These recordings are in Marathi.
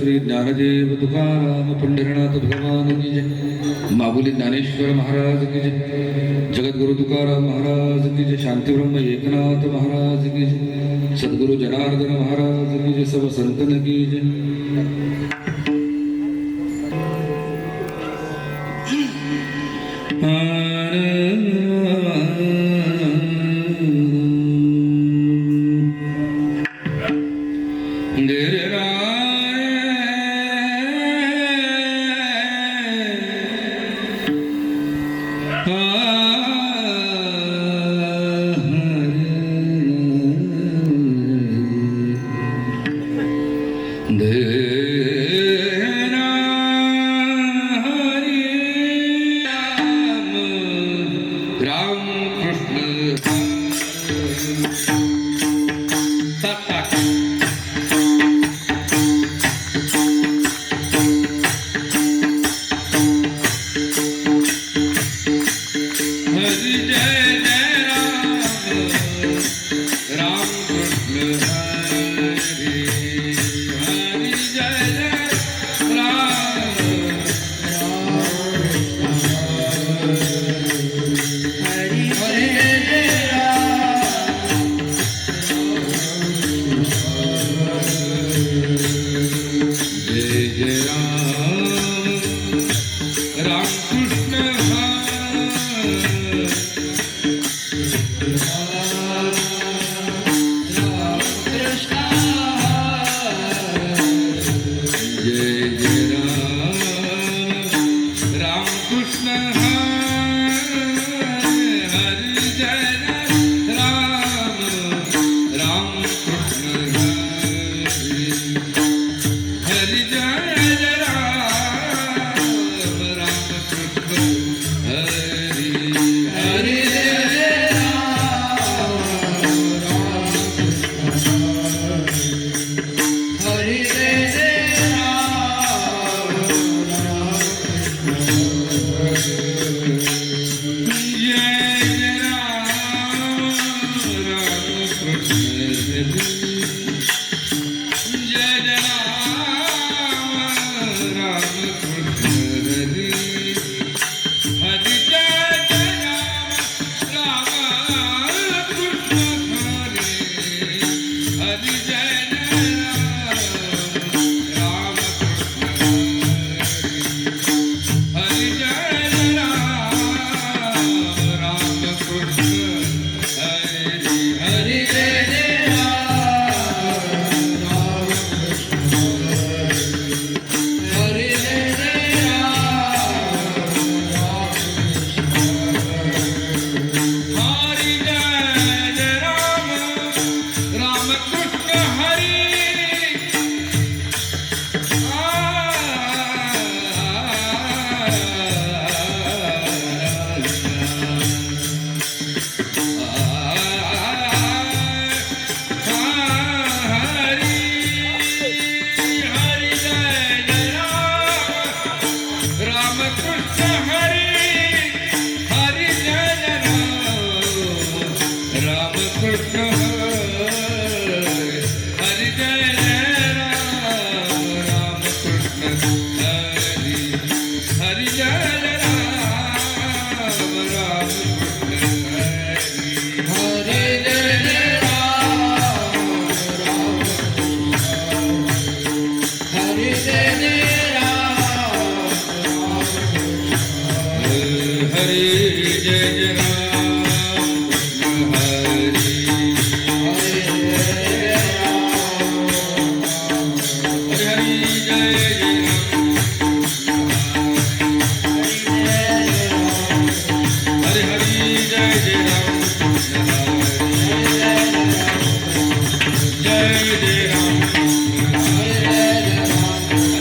श्री ज्ञानदेव तुकाराम पंढरीनाथ भगवान की जय, माऊली ज्ञानेश्वर महाराज की जय, जगद्गुरु तुकाराम महाराज की जय, शांतीब्रह्म एकनाथ महाराज की जय, सद्गुरु जनार्दन महाराज की जय, सब संतन की जय।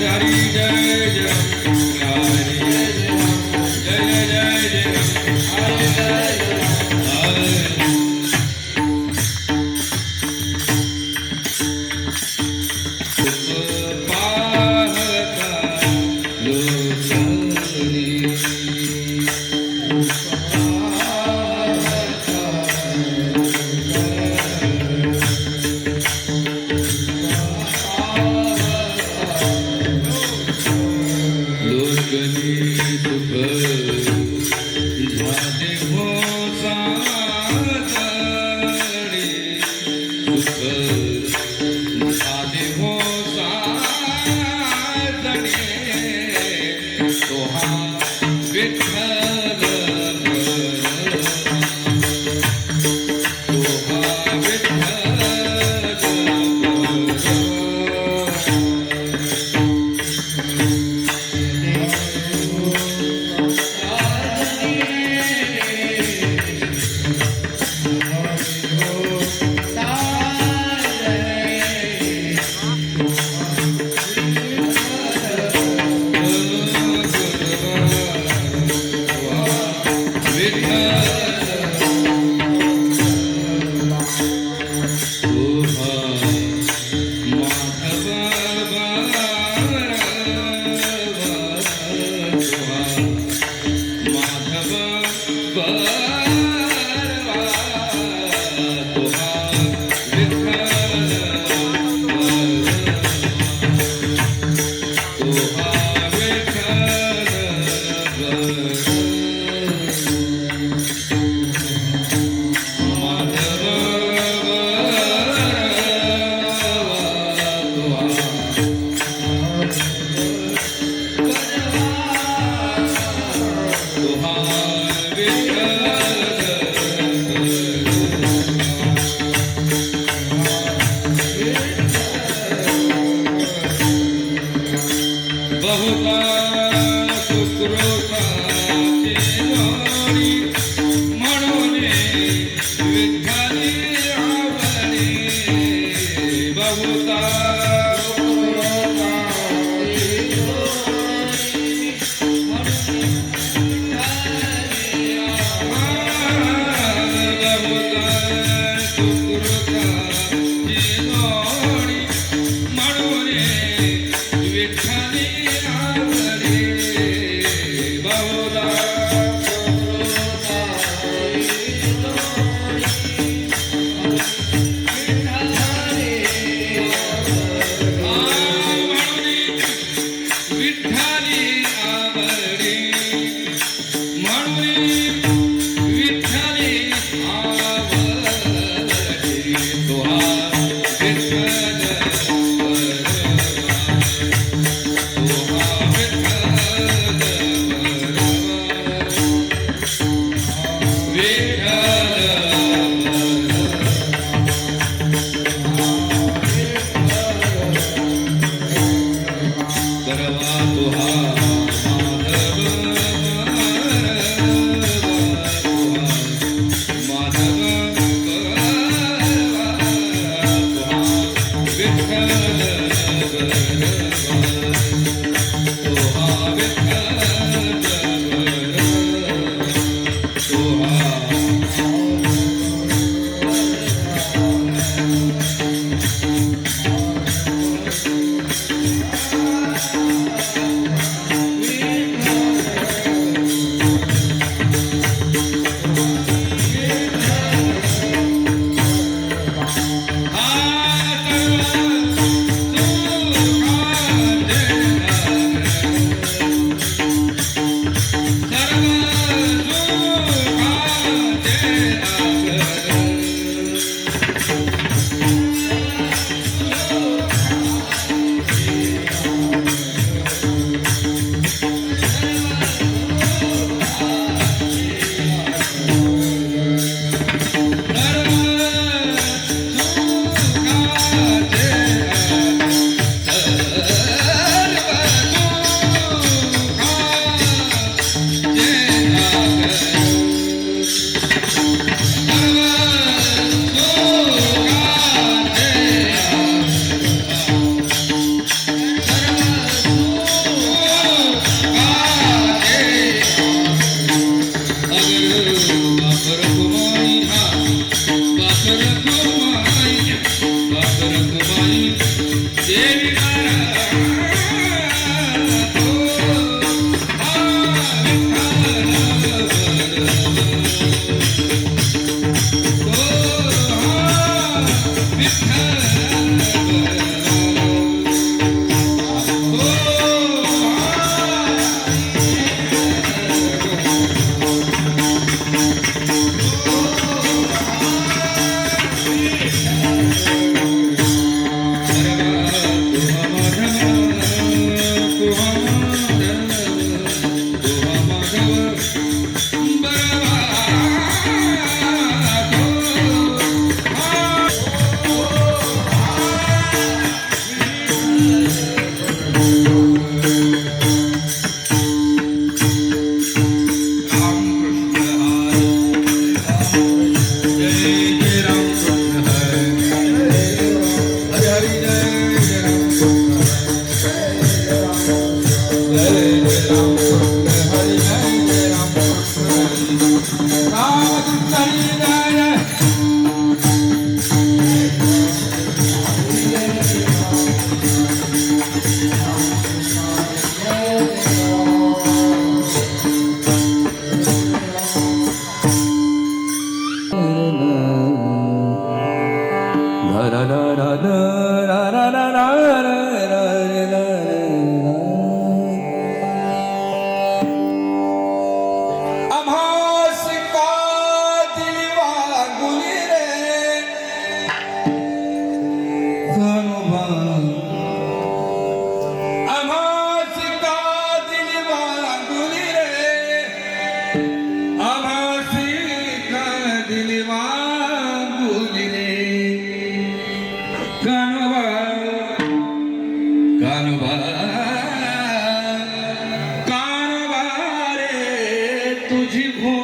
हरे बहुता सुकृताची जोडी म्हणून विठ्ठली आवडी बहुता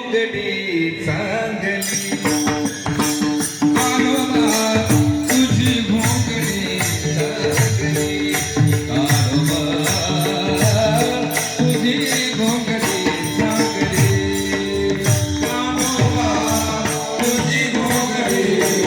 घोंगडी चांगली कानोबा तुझी घोंगडी चांगली कानोबा तुझी घोंगडी चांगली कानोबा तुझी घोंगडी चांगली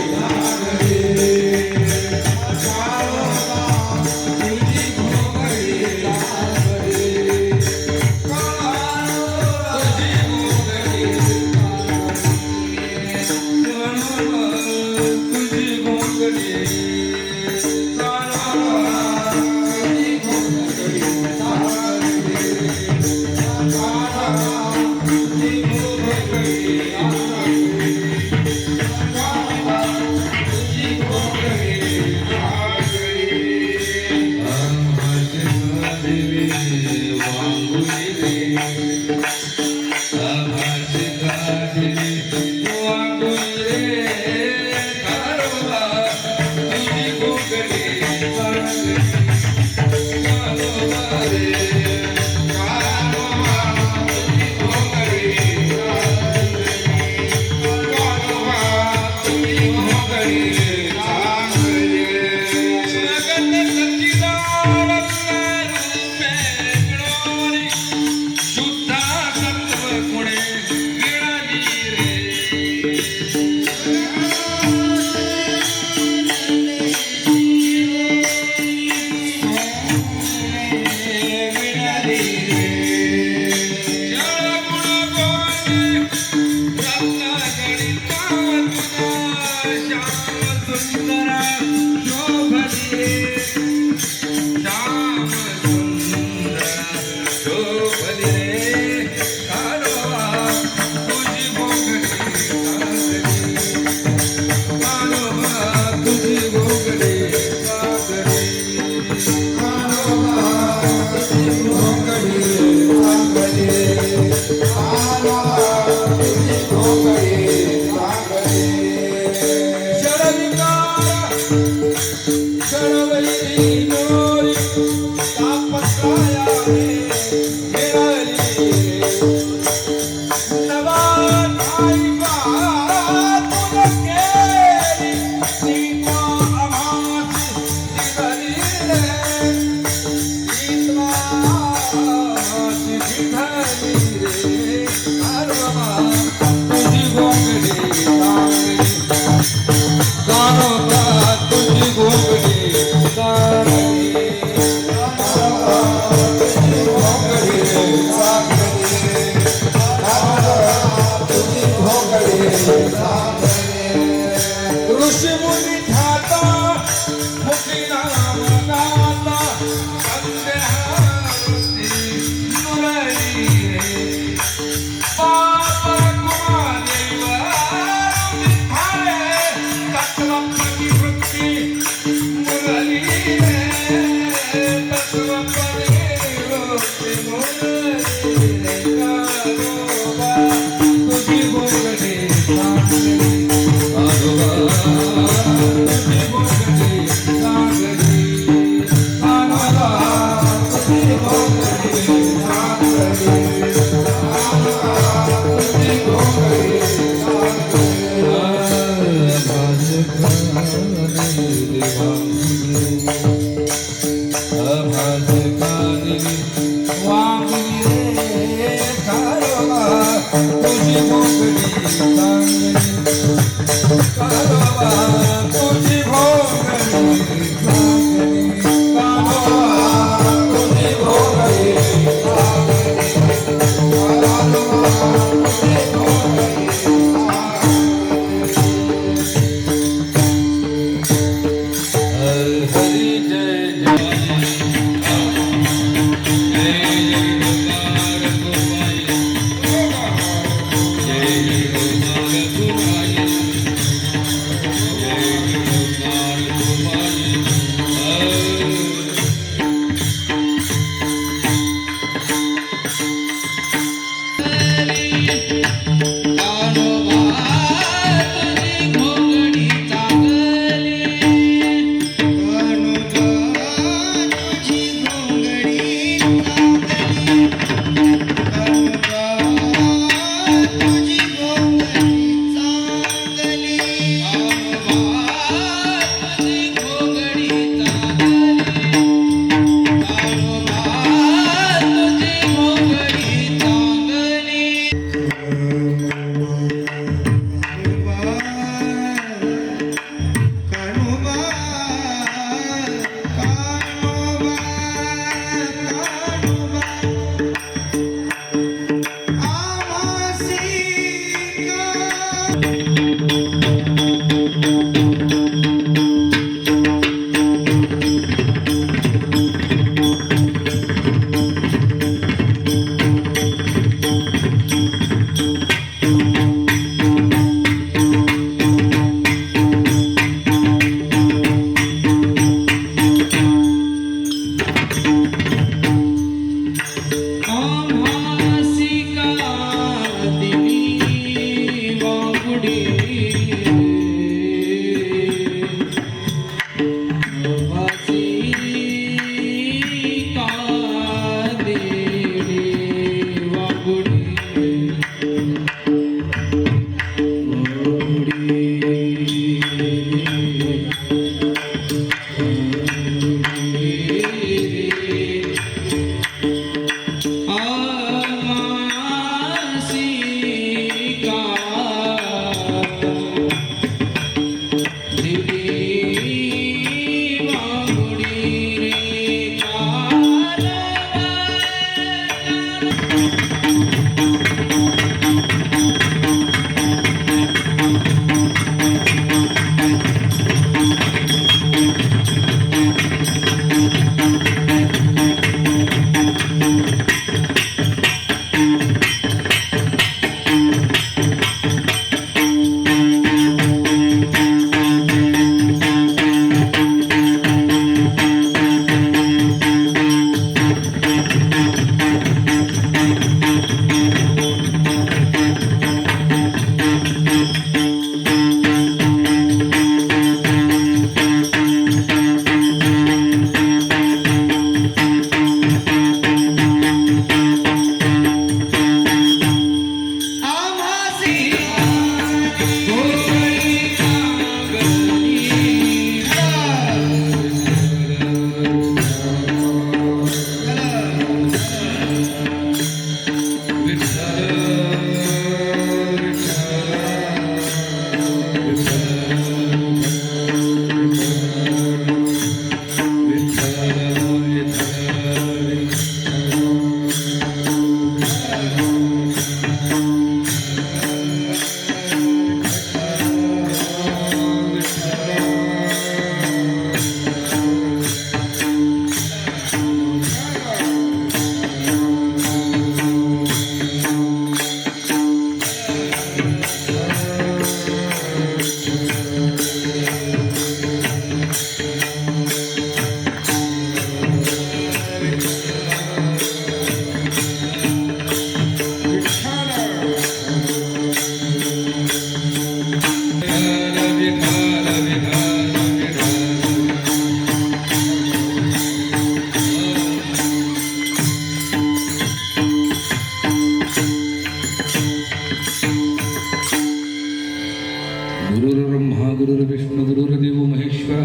गुरुर्ब्रह्मा गुरुर्विष्णू गुरुर्देव महेश्वर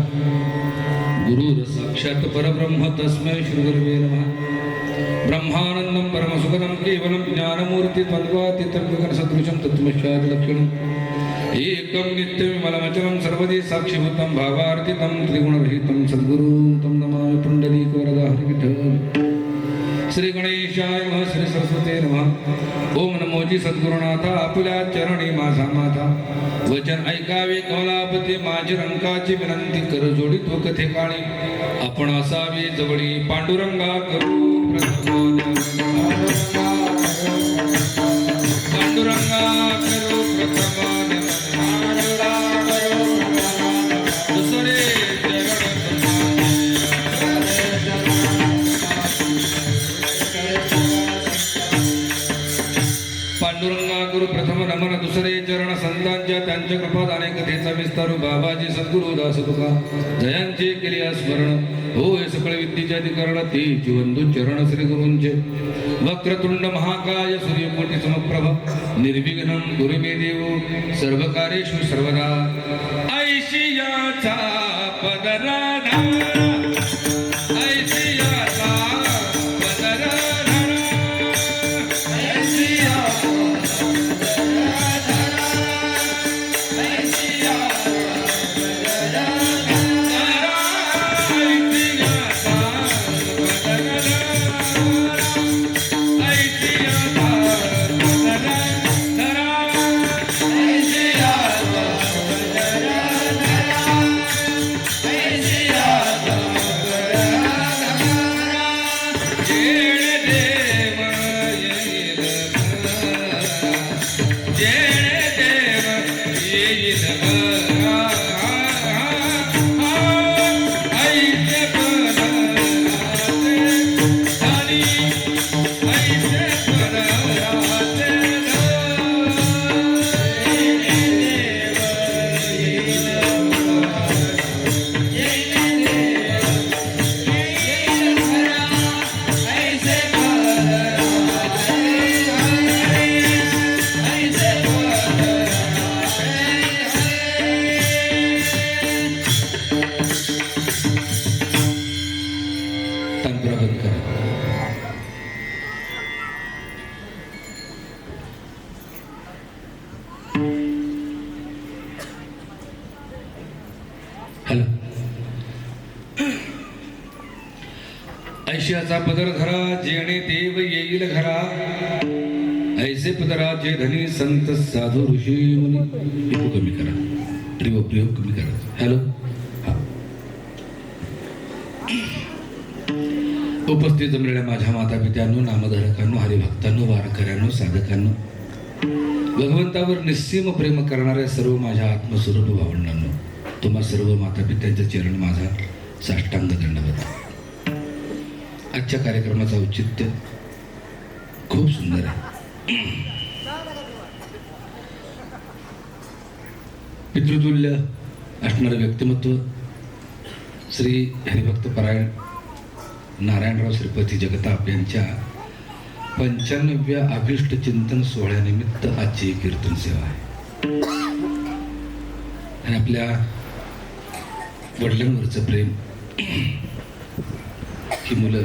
गुरुर साक्षात परब्रह्म तस्मै श्री गुरवे नमः. ब्रह्मानंदं परमसुखदं केवलं ज्ञानमूर्ति तद्वातीतं सदृशं तत्त्वमस्यात् लक्षणम् एकं नित्यविमलमचलं सर्वदी साक्षीभूतं भावार्थितं त्रिगुणरहितं सद्गुरुं तं नमामि पुण्डरीकवरदा हरिविठ्ठल. श्री गणेशाय नमः. श्री सरस्वते नमः. ओम नमोजी सद्गुरुनाथा आपल्या चरणी माझा माथा वचन ऐकावे कमलापती माझी रंकाची विनंती कर जोडी तो कथे काळी आपण असावे जवळी पांडुरंगा करू पांडुरंगा करू प्रथम दुसरे पांडुरंगा गुरु प्रथम नमन दुसरे चरण संतांच्या त्यांच्या कृपादाने कथेचा विस्तारू बाबाजी सद्गुरु दास तुका जयांचे केले स्मरण होय सकळ विद्येचे अधिकरण ते जीवंदू चरण श्री गुरूंचे वक्रतुंड महाकाय सूर्यकोटी समप्रभ निर्विघ्नं गुरु मे देव सर्व कार्येषु सर्वदा ऐशियाचा पदराधा ऐशियाचा ऐशियाचा पदर धरा जेणे देव येईल घरा ऐसे पदरा जे धनी संत साधू ऋषी मुनी. इको कमी करा प्रयोग कमी करा. हॅलो. उपस्थित जमलेल्या माझ्या माता पित्यांनो नामधारकांनो हरिभक्तांनो वारकऱ्यांनो साधकांनो भगवंतावर निस्सीम प्रेम करणाऱ्या सर्व माझ्या आत्मस्वरूप भावंडांनो तुम्हा सर्व माता पित्यांच्या चरण माझा साष्टांग दंडवत. आजच्या कार्यक्रमाचं औचित्य खूप सुंदर आहे. पितृतुल्य असणारं व्यक्तिमत्व श्री हरिभक्त परायण नारायणराव श्रीपती जगताप यांच्या 95व्या अभिष्ट चिंतन सोहळ्यानिमित्त आजची कीर्तन सेवा आहे. आणि आपल्या वडिलांवरचं प्रेम ही मुलं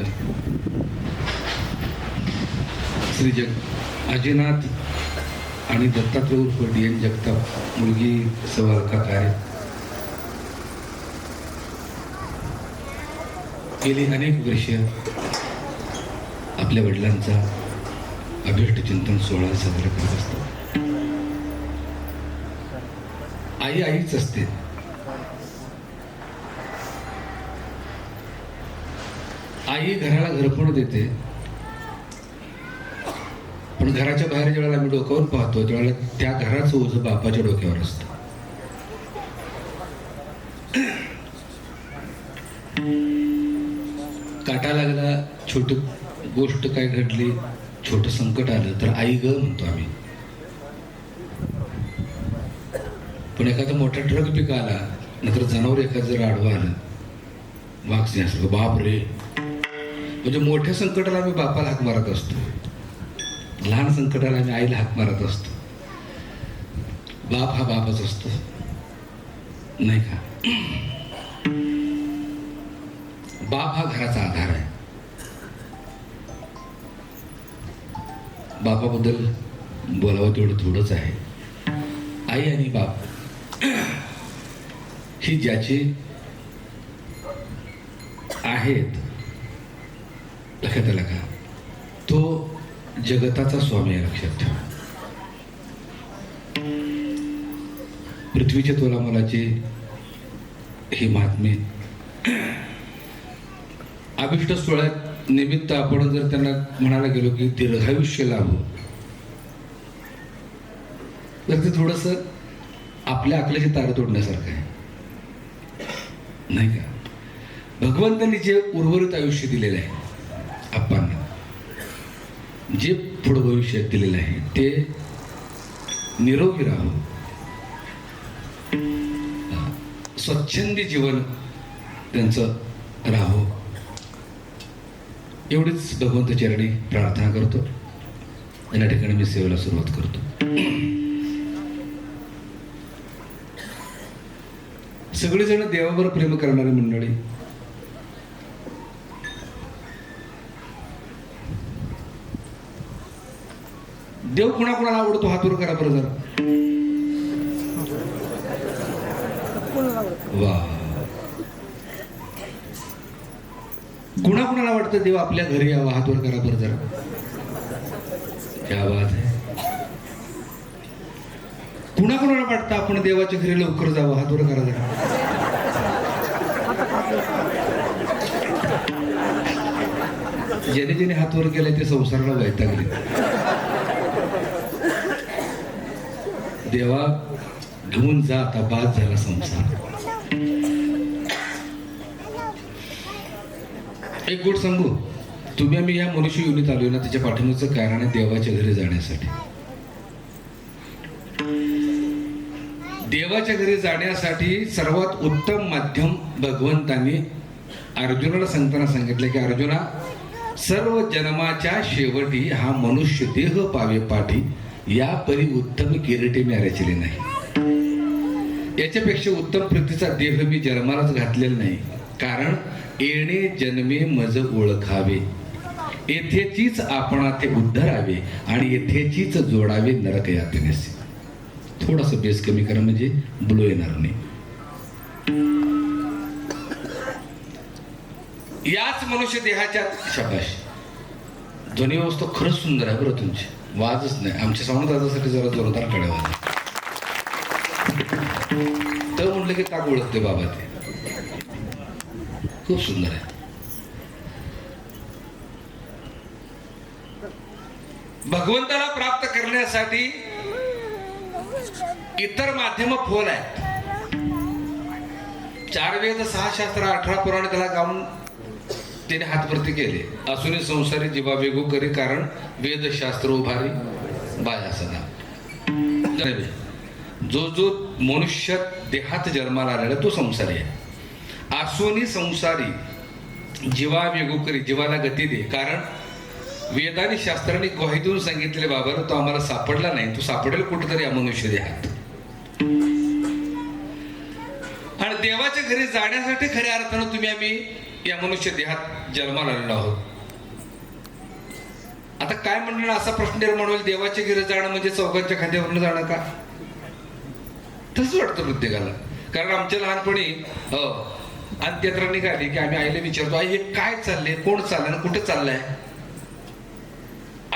श्री अजिनाथ आणि दत्तात्रय उर्फ DN जगताप मुलगी सवालका काय गेली अनेक वर्ष आपल्या वडिलांचा अभिष्ट चिंतन सोहळा साजरा करत असतात. आई आईच असते. आई घराला घरपण देते, पण घराच्या बाहेर ज्यावेळेला आम्ही डोक्यावर पाहतो त्यावेळेला त्या घराचं ओझं बापाच्या डोक्यावर असतं. काटा लागला, छोट गोष्ट काय घडली, छोट संकट आलं तर आई ग म्हणतो आम्ही. पण एखादा मोठा ट्रक पिका आला, नंतर जनावर एखादं जर आडवं आलं, वाघ सिंह असतो, बाप रे. म्हणजे मोठ्या संकटाला आम्ही बापाला हाक मारत असतो, लहान संकटाला आम्ही आईला हाक मारत असतो. बाप हा बापच असतो, नाही का? बाप हा घराचा आधार आहे. बापाबद्दल बोलावं तेवढं थोडंच आहे. आई आणि बाप ही ज्याची आहेत, लक्षात आलं का? तो जगताचा स्वामी आहे, लक्षात ठेवा. पृथ्वीच्या तोलामोलाचे हे महात्मे अभिष्ट सोहळ्यात निमित्त आपण जर त्यांना म्हणायला गेलो की दीर्घायुष्य लाभो, तर ते थोडस आपल्या अकलेची तार तोडण्यासारखं आहे, नाही का? भगवंतांनी जे उर्वरित आयुष्य दिलेलं आहे आपणांना, जे पुढं भविष्यात दिलेलं आहे ते निरोगी राहो, स्वच्छंदी जीवन त्यांचं राहो, एवढीच भगवंत चरणी प्रार्थना करतो. या ठिकाणी मी सेवेला सुरुवात करतो. सगळेजण देवावर प्रेम करणारी मंडळी, देव कुणाकुणाला आवडतो हात वर करा बरं जरा. वा, कुणाकुणाला वाटतं देव आपल्या घरी यावा, हात वर करा बरं जरा. क्या बात आहे. कुणाकुणाला वाटतं आपण देवाच्या घरी लवकर जावं, हात वर करा जरा. ज्याने ज्याने हात वर केले ते संसाराला वैतागले. देवा घेऊन जा, आता बाद झाला संसार. एक गोष्ट सांगू, तुम्ही आम्ही या मनुष्य युनित आलोय ना, त्याच्या पाठीमागचं कारण आहे देवाच्या घरी जाण्यासाठी. देवाच्या घरी जाण्यासाठी सर्वात उत्तम माध्यम भगवंतांनी अर्जुनाला सांगताना सांगितलं की अर्जुना, सर्व जन्माच्या शेवटी हा मनुष्य देह पावे पाठी, या परी उत्तम किरीटे मी रचले नाही. याच्यापेक्षा उत्तम प्रतीचा देह मी जन्मालाच घातलेला नाही, कारण येणे जन्मे मज ओळखावे, येथेचीच आपणा ते उद्धरावे आणि येथेचीच जोडावे नरक यातनेस. थोडासा बेस कमी करा म्हणजे ब्लो येणार नाही. याच मनुष्य देहाच्या शाबाश. ध्वनी व्यवस्था खरंच सुंदर आहे बरं तुमची, वाजच नाही. आमच्या संवादासाठी जरा जोरदार कड्या वाजल्या तर म्हटलं की ताक ओळखते बाबा, ते खूप सुंदर आहे. भगवंताला प्राप्त करण्यासाठी इतर माध्यम फोल आहेत. 4 वेद 6 शास्त्र 18 पुराण त्याला गाऊन त्याने हातवरती केले. असुनी संसारी जीवा वेगू करी, कारण वेद शास्त्र उभारी बाया सदा. जो जो मनुष्य देहात जन्माला आलेला तो संसारी आहे. असुनी संसारी जीवा वेगू करी, जीवाला गती दे, कारण वेदानी शास्त्रांनी ग्वाही देऊन सांगितले बाबा तो आम्हाला सापडला नाही, तो सापडेल कुठेतरी या मनुष्य देहात. आणि देवाच्या घरी जाण्यासाठी खऱ्या अर्थानं तुम्ही आम्ही या मनुष्य देहात जन्माला आलेलो आहोत. आता काय म्हणणार, असा प्रश्न निर्माण होईल, देवाच्या घरी जाणं म्हणजे चौघांच्या खांद्यावरून जाणं का? तसंच वाटतं प्रत्येकाला. कारण आमच्या लहानपणी अंत्ययात्रा निघाली की आम्ही आईला विचारतो, आई हे काय चाललंय, कोण चाललंय, कुठे चाललंय?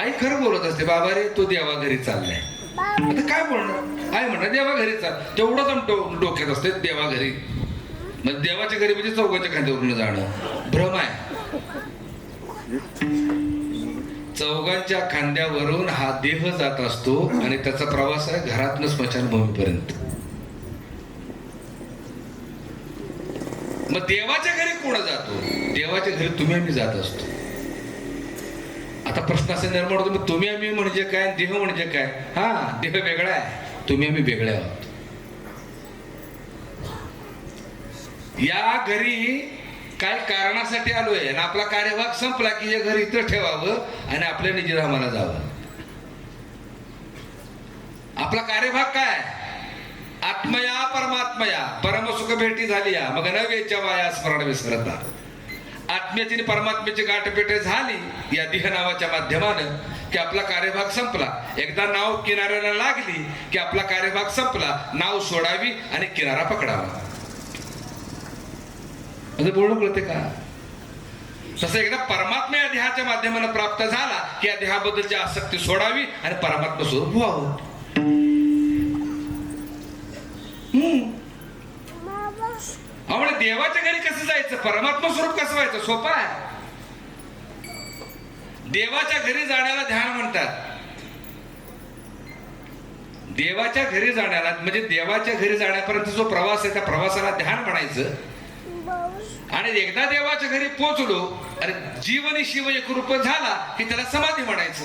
आई खरं बोलत असते, बाबा रे तो देवा घरी चाललाय. आता काय बोलणार, आई म्हणणार देवा घरी चाल, तेवढंच डोक्यात असते देवा घरी. मग देवाच्या घरी म्हणजे चौघाच्या खांद्यावरून जाणं भ्रम आहे. चौघांच्या खांद्यावरून हा देह जात असतो आणि त्याचा प्रवास आहे घरातनं स्मशानभूमीपर्यंत. मग देवाच्या घरी कोण जातो, देवाच्या घरी तुम्ही आम्ही जात असतो. आता प्रश्न असा निर्माण होतो, मग तुम्ही आम्ही म्हणजे काय, देह म्हणजे काय? हा, देह वेगळा आहे, तुम्ही आम्ही वेगळे आहोत. या घरी काय कारणासाठी आलोय आणि आपला कार्यभाग संपला की हे घर इथं ठेवावं आणि आपल्या निजधामाला जावं. आपला कार्यभाग काय? आत्मया परमात्मया, परमसुख भेटी झाली या मग नव्हेच्या वाया स्मरण विसरता. आत्म्याची आणि परमात्म्याची गाठभेट झाली या देह नावाच्या माध्यमानं की आपला कार्यभाग संपला. एकदा नाव किनाऱ्याला लागली की आपला कार्यभाग संपला. नाव सोडावी आणि किनारा पकडावा. असं बोलणं कळते का? तसं एकदा परमात्मा या देहाच्या माध्यमानं प्राप्त झाला की या देहाबद्दलची आसक्ती सोडावी आणि परमात्मा स्वरूप व्हावं. म्हणजे देवाच्या घरी कसं जायचं, परमात्मा स्वरूप कसं व्हायचं? सोपं आहे. देवाच्या घरी जाण्याला ध्यान म्हणतात. देवाच्या घरी जाण्याला म्हणजे देवाच्या घरी जाण्यापर्यंत जो प्रवास आहे त्या प्रवासाला ध्यान म्हणायचं. आणि एकदा देवाच्या घरी पोहोचलो आणि जीवन शिव एकरूप झाला की त्याला समाधी म्हणायचं.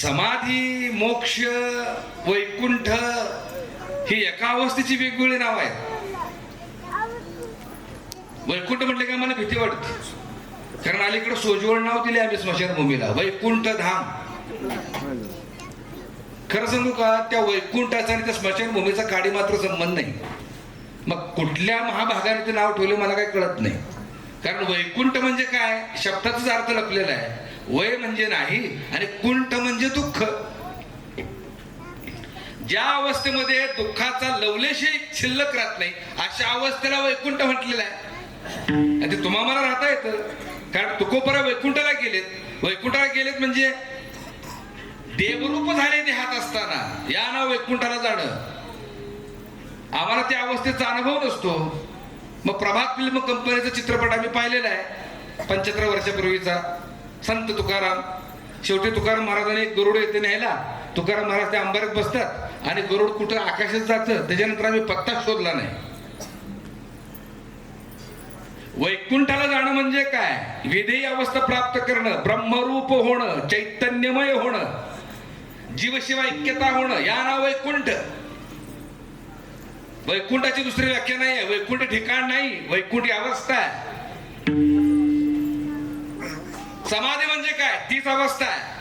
समाधी, मोक्ष, वैकुंठ ही एका अवस्थेची वेगवेगळी नाव आहेत. वैकुंठ म्हटले का मला भीती वाटते, कारण अलीकडे सोजवळ नाव दिले आम्ही स्मशानभूमीला, वैकुंठ धाम. खरं सांगू का, त्या वैकुंठाचा आणि त्या स्मशानभूमीचा काडी मात्र संबंध नाही. मग कुठल्या महाभागाने ते नाव ठेवले मला काही कळत नाही. कारण वैकुंठ म्हणजे काय, शब्दाचाच अर्थ लपलेला आहे. वय म्हणजे नाही आणि कुंठ म्हणजे दुःख. ज्या अवस्थेमध्ये दुःखाचा लवलेशही शिल्लक राहत नाही अशा अवस्थेला वैकुंठ म्हटलेलं आहे. आणि ते तुम्हाला मला राहता येतं, कारण तुकोपरा वैकुंठाला गेलेत. वैकुंठाला गेलेत म्हणजे देवरूप झाले देहात असताना, या नाव वैकुंठाला जाणं. आम्हाला त्या अवस्थेचा अनुभव नसतो. मग प्रभात फिल्म कंपनीचा चित्रपट आम्ही पाहिलेला आहे 75 वर्षापूर्वीचा, संत तुकाराम. शेवटी तुकाराम महाराजांनी एक गरुड येते न्यायला. तुकाराम महाराज त्या अंबारीत बसतात आणि गरुड कुठं आकाशात जातं. त्याच्यानंतर आम्ही पत्ता शोधला नाही. वैकुंठाला जाणं म्हणजे काय? विधेयी अवस्था प्राप्त करणं, ब्रह्मरूप होणं, चैतन्यमय होणं, जीवशिवाय ऐक्यता होणं, या नाव वैकुंठ. वैकुंठाची दुसरी व्याख्या नाही आहे. वैकुंठ ठिकाण नाही, वैकुंठ अवस्था आहे. समाधी म्हणजे काय? तीच अवस्था आहे.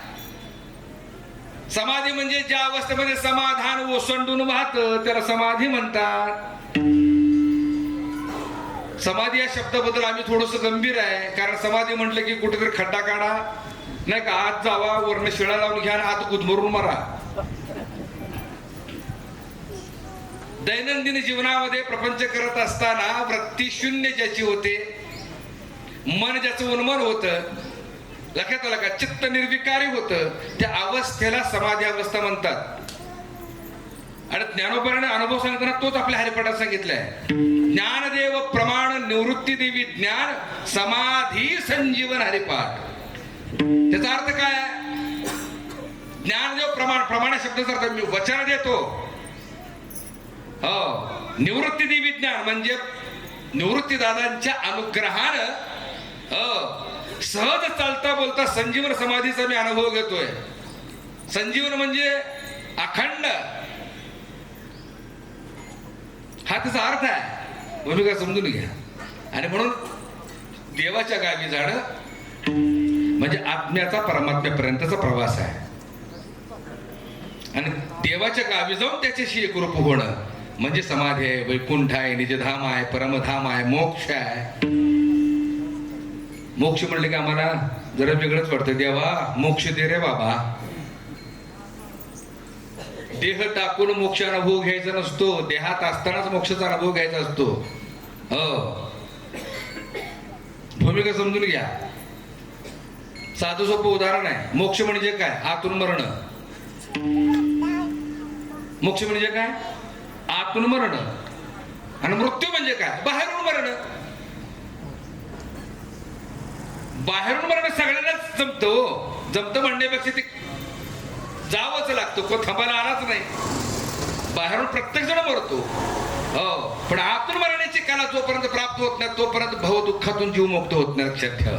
समाधी म्हणजे ज्या अवस्थेमध्ये समाधान ओसंडून वाहतं त्याला समाधी म्हणतात. समाधी या शब्दाबद्दल आम्ही थोडस गंभीर आहे, कारण समाधी म्हटलं की कुठेतरी खड्डा काढा, नाही का, आत जावा, वर्ण शिळा लावून घ्या, आत गुदमरून मारा. दैनंदिन जीवनामध्ये प्रपंच करत असताना वृत्ती शून्य ज्याची होते, मन ज्याचं उन्मन होतं, लक्षात आलं का, चित्त निर्विकारी होतं, त्या अवस्थेला समाधी अवस्था म्हणतात. आणि ज्ञानोबाने अनुभव सांगताना तोच आपल्या हरिपाठात सांगितलाय. ज्ञानदेव प्रमाण निवृत्ती देवी ज्ञान समाधी संजीवन हरिपाठ. त्याचा अर्थ काय? ज्ञानदेव प्रमाण, प्रमाण शब्दाचा अर्थ मी वचन देतो. हो, निवृत्ती देवी ज्ञान म्हणजे निवृत्ती दादांच्या अनुग्रहानं सहज चालता बोलता संजीवन समाधीचा मी अनुभव घेतोय. संजीवन म्हणजे अखंड, हा त्याचा अर्थ आहे. भूमिका समजून घ्या. आणि म्हणून देवाच्या गावी जाणं म्हणजे आत्म्याचा परमात्म्यापर्यंतचा प्रवास आहे. आणि देवाच्या गावी जाऊन त्याच्याशी एकरूप होणं म्हणजे समाधी आहे, वैकुंठ आहे, निजधाम आहे, परमधाम आहे, मोक्ष आहे. मोक्ष म्हणले की आम्हाला जरा वेगळंच वाटतं. देवा मोक्ष दे रे बाबा. देह टाकून मोक्ष अनुभव घ्यायचा नसतो, देहात असतानाच मोक्षाचा अनुभव घ्यायचा असतो. हो, भूमिका समजून घ्या. साधं सोपं उदाहरण आहे. मोक्ष म्हणजे काय? आतून मरण. मोक्ष म्हणजे काय? आतून मरण. आणि मृत्यू म्हणजे काय? बाहेरून मरण. बाहेरून मरण सगळ्यांनाच जमतं हो. जमतं म्हणण्यापेक्षा ते जावंच लागतं. कोण थांबायला आलाच नाही. बाहेरून प्रत्येक जण मरतो हो, पण आतून मरण्याची कला जोपर्यंत प्राप्त होत नाही तोपर्यंत भव दुःखातून जीव मुक्त होत नाही. लक्षात ठेवा.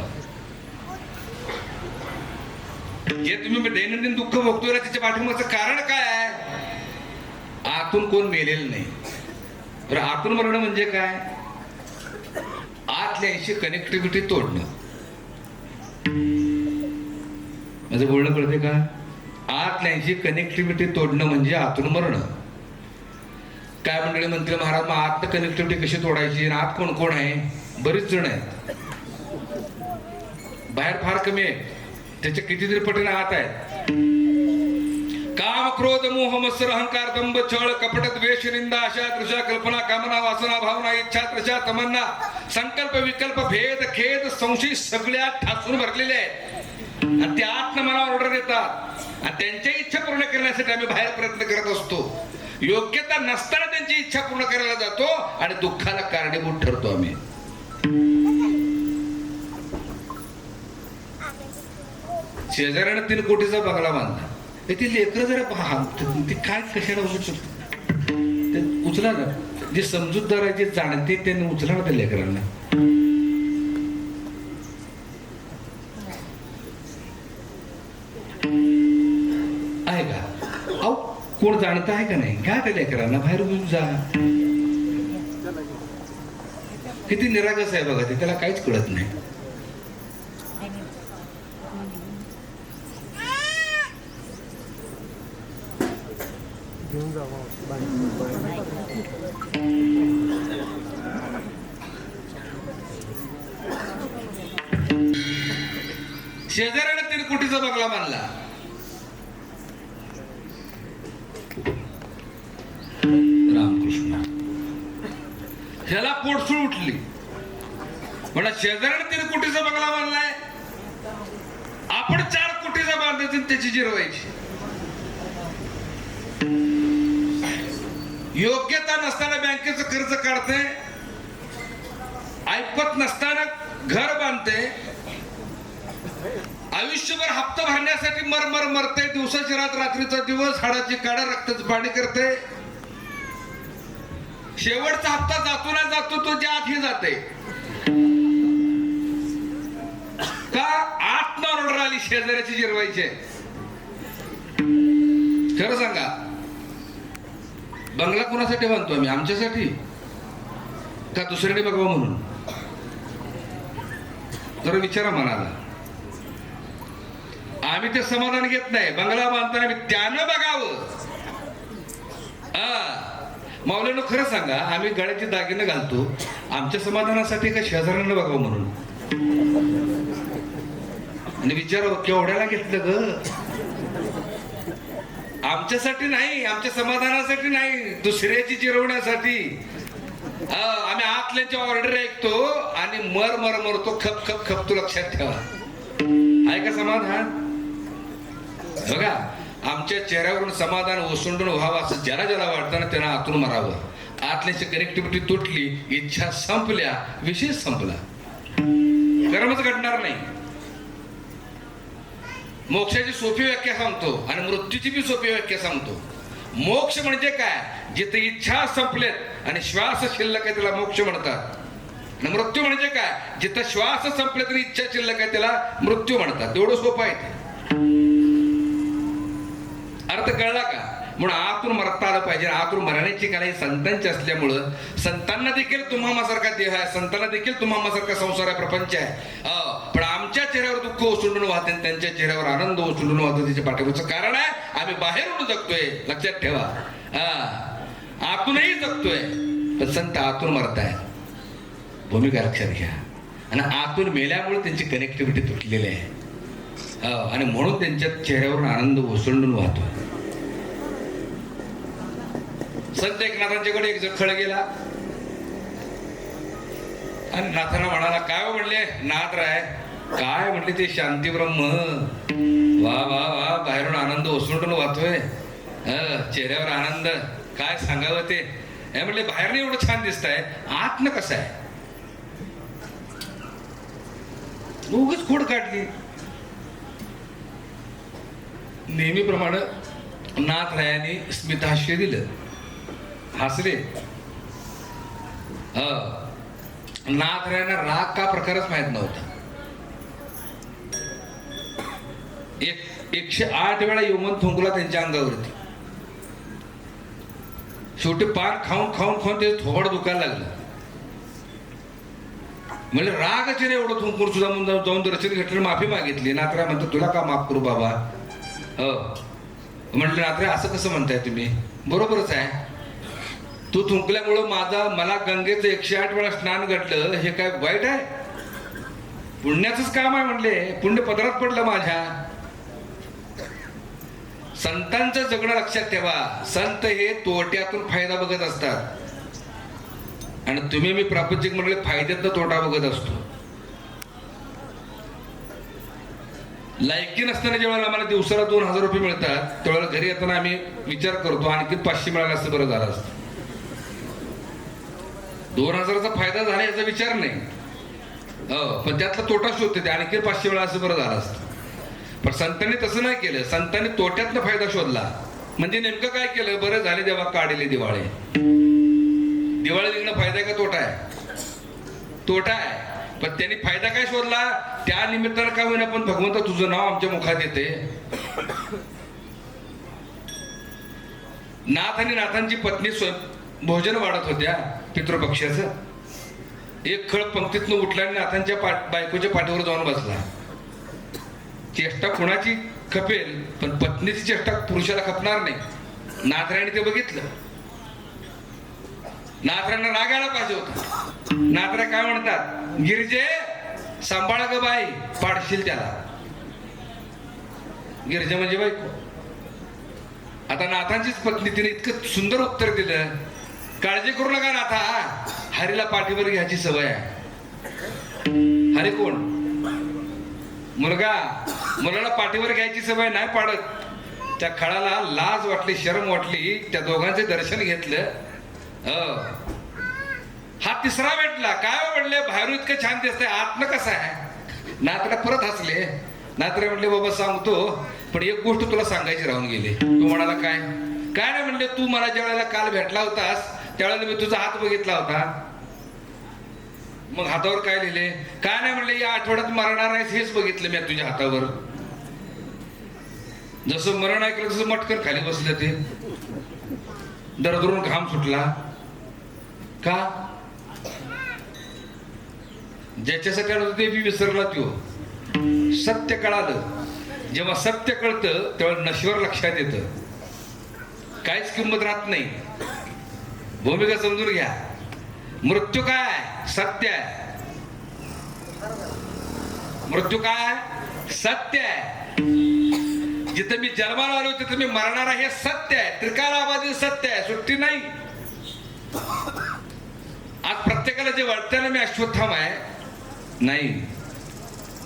जे तुम्ही दैनंदिन दुःख भोगतोय ना त्याच्या पाठीमागचं कारण काय आहे? आतून कोण मेलेलं नाही. तर आतून मरण म्हणजे काय? आतल्याशी कनेक्टिव्हिटी तोडणं. माझं बोलणं कळते का? आतल्याशी कनेक्टिव्हिटी तोडणं म्हणजे आतून मरण. काय मंडळी म्हणतील महाराज मग आत कनेक्टिव्हिटी कशी तोडायची? आत कोण कोण आहे? बरीच जण आहेत. बाहेर फार कमी आहे. त्याच्या कितीतरी पटीने आत आहेत. काम क्रोध मोह मत्सर अहंकार दंभ छळ कपट द्वेष निंदा आशा तृषा कल्पना कामना वासना भावना इच्छा तृषा तमन्ना संकल्प विकल्प भेद खेद संशय सगळ्या ठासून भरलेले आहेत. आणि ते आतनं मला ऑर्डर देतात आणि त्यांच्या इच्छा पूर्ण करण्यासाठी आम्ही बाहेर प्रयत्न करत असतो. योग्यता नसताना त्यांची इच्छा पूर्ण करायला जातो आणि दुःखाला कारणीभूत ठरतो आम्ही. शेजाऱ्याने 3 कोटीचा बंगला बांधला. ती लेकरं जरा पहा ते काय कशाला उचला ना. जे समजूतदार आहे जे जाणते त्यांनी उचला ना त्या लेकरांना. आहे का? अहो कोण जाणत आहे का नाही? घ्या त्या लेकरांना बाहेर घेऊन जा. किती निरागस आहे बघा ते. त्याला काहीच कळत नाही. शेजाऱ्याने 3 कोटीचा बंगला बांधला. रामकृष्ण. ह्याला पोटसूळ उठली. म्हणा शेजाऱ्याने 3 कोटीचा बंगला बांधलाय, आपण 4 कोटीचा बांधायचं त्याची जिरवायची. योग्यता नसताना बँकेचं कर्ज काढते, ऐपत नसताना घर बांधते, आयुष्यभर हप्ता भरण्यासाठी मर मरते, दिवसाची रात रात्रीचा दिवस, हाडाची काढा रक्ताचं पाणी करते. शेवटचा हप्ता जातो ना जातो तो ज्या आतही जाते. का? आत्मा ऑर्डर आली शेजाऱ्याची जिरवायची. खरं सांगा, बंगला कुणासाठी बांधतो आम्ही? आमच्यासाठी का दुसऱ्याने बघावं म्हणून? जरा विचारा मनाला. आम्ही ते समाधान घेत नाही. बंगला बांधताना आम्ही त्यानं बघावं. माऊलीनो खरं सांगा, आम्ही गळ्याचे दागिने घालतो आमच्या समाधानासाठी का शेजाऱ्यांना बघावं म्हणून? आणि विचारावं केवढ्याला घेतलं ग? आमच्यासाठी नाही, आमच्या समाधानासाठी नाही, दुसऱ्याची जिरवण्यासाठी. आम्ही आतल्याची ऑर्डर ऐकतो आणि मरतो. खप खप खप. तू लक्षात ठेवा. आहे का समाधान? बघा, आमच्या चेहऱ्यावरून समाधान ओसंडून व्हावं असं ज्याला ज्याला वाटतं ना त्यांना आतून मारावं. आतल्याची कनेक्टिव्हिटी तुटली, इच्छा संपल्या, विषय संपला. कर्मच घडणार नाही. मोक्षाची सोपी व्याख्या सांगतो आणि मृत्यूची बी सोपी व्याख्या सांगतो. मोक्ष म्हणजे काय? जिथे इच्छा संपलेत आणि श्वास शिल्लक आहे त्याला मोक्ष म्हणतात. आणि मृत्यू म्हणजे काय? जिथे श्वास संपलेत आणि इच्छा शिल्लक आहे त्याला मृत्यू म्हणतात. एवढं सोपं आहे ते. अर्थ कळला का? म्हणून आतून मरता आलं पाहिजे. आतून मरण्याची कला ही संतांची असल्यामुळं संतांना देखील तुम्हासारखा देह आहे, संतांना देखील तुम्हासारखा संसार आहे, प्रपंच आहे. पण आमच्या चेहऱ्यावर दुःख ओसंडून वाहते, त्यांच्या चेहऱ्यावर आनंद ओसंडून वाहतो. त्याच्या पाठीमागचं कारण आहे आम्ही बाहेरून जगतोय. लक्षात ठेवा. आतूनही जगतोय, पण संत आतून मरताय. भूमिका लक्षात घ्या. आणि आतून मेल्यामुळे त्यांची कनेक्टिव्हिटी तुटलेली आहे. आणि म्हणून त्यांच्या चेहऱ्यावरून आनंद ओसंडून वाहतो. संत एकनाथांच्याकडे एक जखळ गेला आणि नाथांना म्हणाला, काय म्हणले नाथ राय, काय म्हटले ते शांती ब्रह्म. वा वा वा, बाहेरून आनंद ओसंडून वाहतोय, चेहऱ्यावर आनंद. काय सांगावं ते. हे म्हटले बाहेरने एवढं छान दिसतंय, आतनं कसं आहे. उगच खोड काढली. नेहमीप्रमाणे नाथरायाने स्मितहास्य दिलं, हसले. नाथरायांना राग का प्रकारच माहित नव्हता. 108 वेळा यमन थुंकला त्यांच्या अंगावरती. शेवटी पान खाऊन खाऊन खाऊन ते थोबड दुखायला लागलं. म्हणजे रागच नाही एवढं थुंकून सुद्धा म्हणून जाऊन दर्शन घेतलं, माफी मागितली. नाथरा म्हणतो तुला का माफ करू बाबा. म्हटलं नाथरा असं कसं म्हणताय तुम्ही, बरोबरच आहे. तू थुंकल्यामुळं मला गंगेचं 108 वेळा स्नान घडलं, हे काय वाईट आहे. पुण्याचंच काम आहे म्हणले, पुण्य पदरात पडलं माझ्या. संतांचं जगणं लक्षात ठेवा. संत हे तोट्यातून फायदा बघत असतात आणि तुम्ही मी प्रापंचिक म्हणले फायद्यातनं तोटा बघत असतो. लायकी नसताना जेव्हा आम्हाला दिवसाला 2000 रुपये मिळतात, त्यावेळेला घरी येताना आम्ही विचार करतो आणखी 500 मिळालं असतं बरं झालं असतं. 2000चा फायदा झाला याचा विचार नाही, पण त्यातला तोटा शोधते, आणखी 500 वेळा असं बरं झालं असतं. पण संतांनी तसं नाही केलं. संतांनी तोट्यातनं फायदा शोधला. म्हणजे नेमकं काय केलं, बरं झाले देवा काढले दिवाळे. दिवाळी निघणं फायदा आहे का तोटा आहे. तोटा आहे. पण त्यांनी फायदा काय शोधला, त्या निमित्तानं काय होईना पण भगवंत तुझं नाव आमच्या मुखात येते. नाथ आणि नाथांची पत्नी भोजन वाढत होत्या पितृपक्षाचं. एक खळ पंक्तीतनं उठला आणि नाथांच्या बायकोच्या पाठीवर जाऊन बसला. चेष्टा कुणाची खपेल, पण पत्नीची चेष्टा पुरुषाला खपणार नाही. नाथरायने ते बघितलं. नाथरायांना राग आला पाहिजे होता. नाथराय काय म्हणतात, गिरिजे सांभाळा ग बाई, पाडशील त्याला. गिरिजा म्हणजे बायको. आता नाथांचीच पत्नी, तिने इतकं सुंदर उत्तर दिलं, काळजी करू नका नाथा, हरीला पाठीवर घ्यायची सवय आहे. हरी कोण, मुलगा. मुलाला पाठीवर घ्यायची सवय नाही पाडत. त्या खळाला लाज वाटली, शरम वाटली, त्या दोघांचे दर्शन घेतलं. हा तिसरा भेटला. काय म्हणले, बाहेरून इतकं छान दिसतंय, आतनं कसं आहे. नाथरा परत हसले. नाथरा म्हणले बाबा सांगतो, पण एक गोष्ट तुला सांगायची राहून गेली. तू म्हणाला काय. काय नाही म्हणले, तू मला ज्या वेळेला काल भेटला होतास त्यावेळेला मी तुझा हात बघितला होता. मग हातावर काय लिहिले. काय नाही म्हणले, या आठवड्यात मरणार आहेस हेच बघितलं मी तुझ्या हातावर. जसं मरण ऐकलं तसं मटकन खाली बसलं. ते दरदरून घाम सुटला. का, ज्याच्यासाठी आलं ते बी विसरला. तो सत्य कळालं. जेव्हा सत्य कळतं तेव्हा नश्वर लक्षात येतं, काहीच किंमत राहत नाही. भूमिका समजून घ्या. मृत्यू काय, सत्य आहे. मृत्यू काय, सत्य आहे. जिथं मी जन्माला आलो तिथं मी मरणार आहे हे सत्य आहे. त्रिकालाबाधी सत्य आहे, सुट्टी नाही. आज प्रत्येकाला जे वाटतं ना मी अश्वत्थाम आहे, नाही,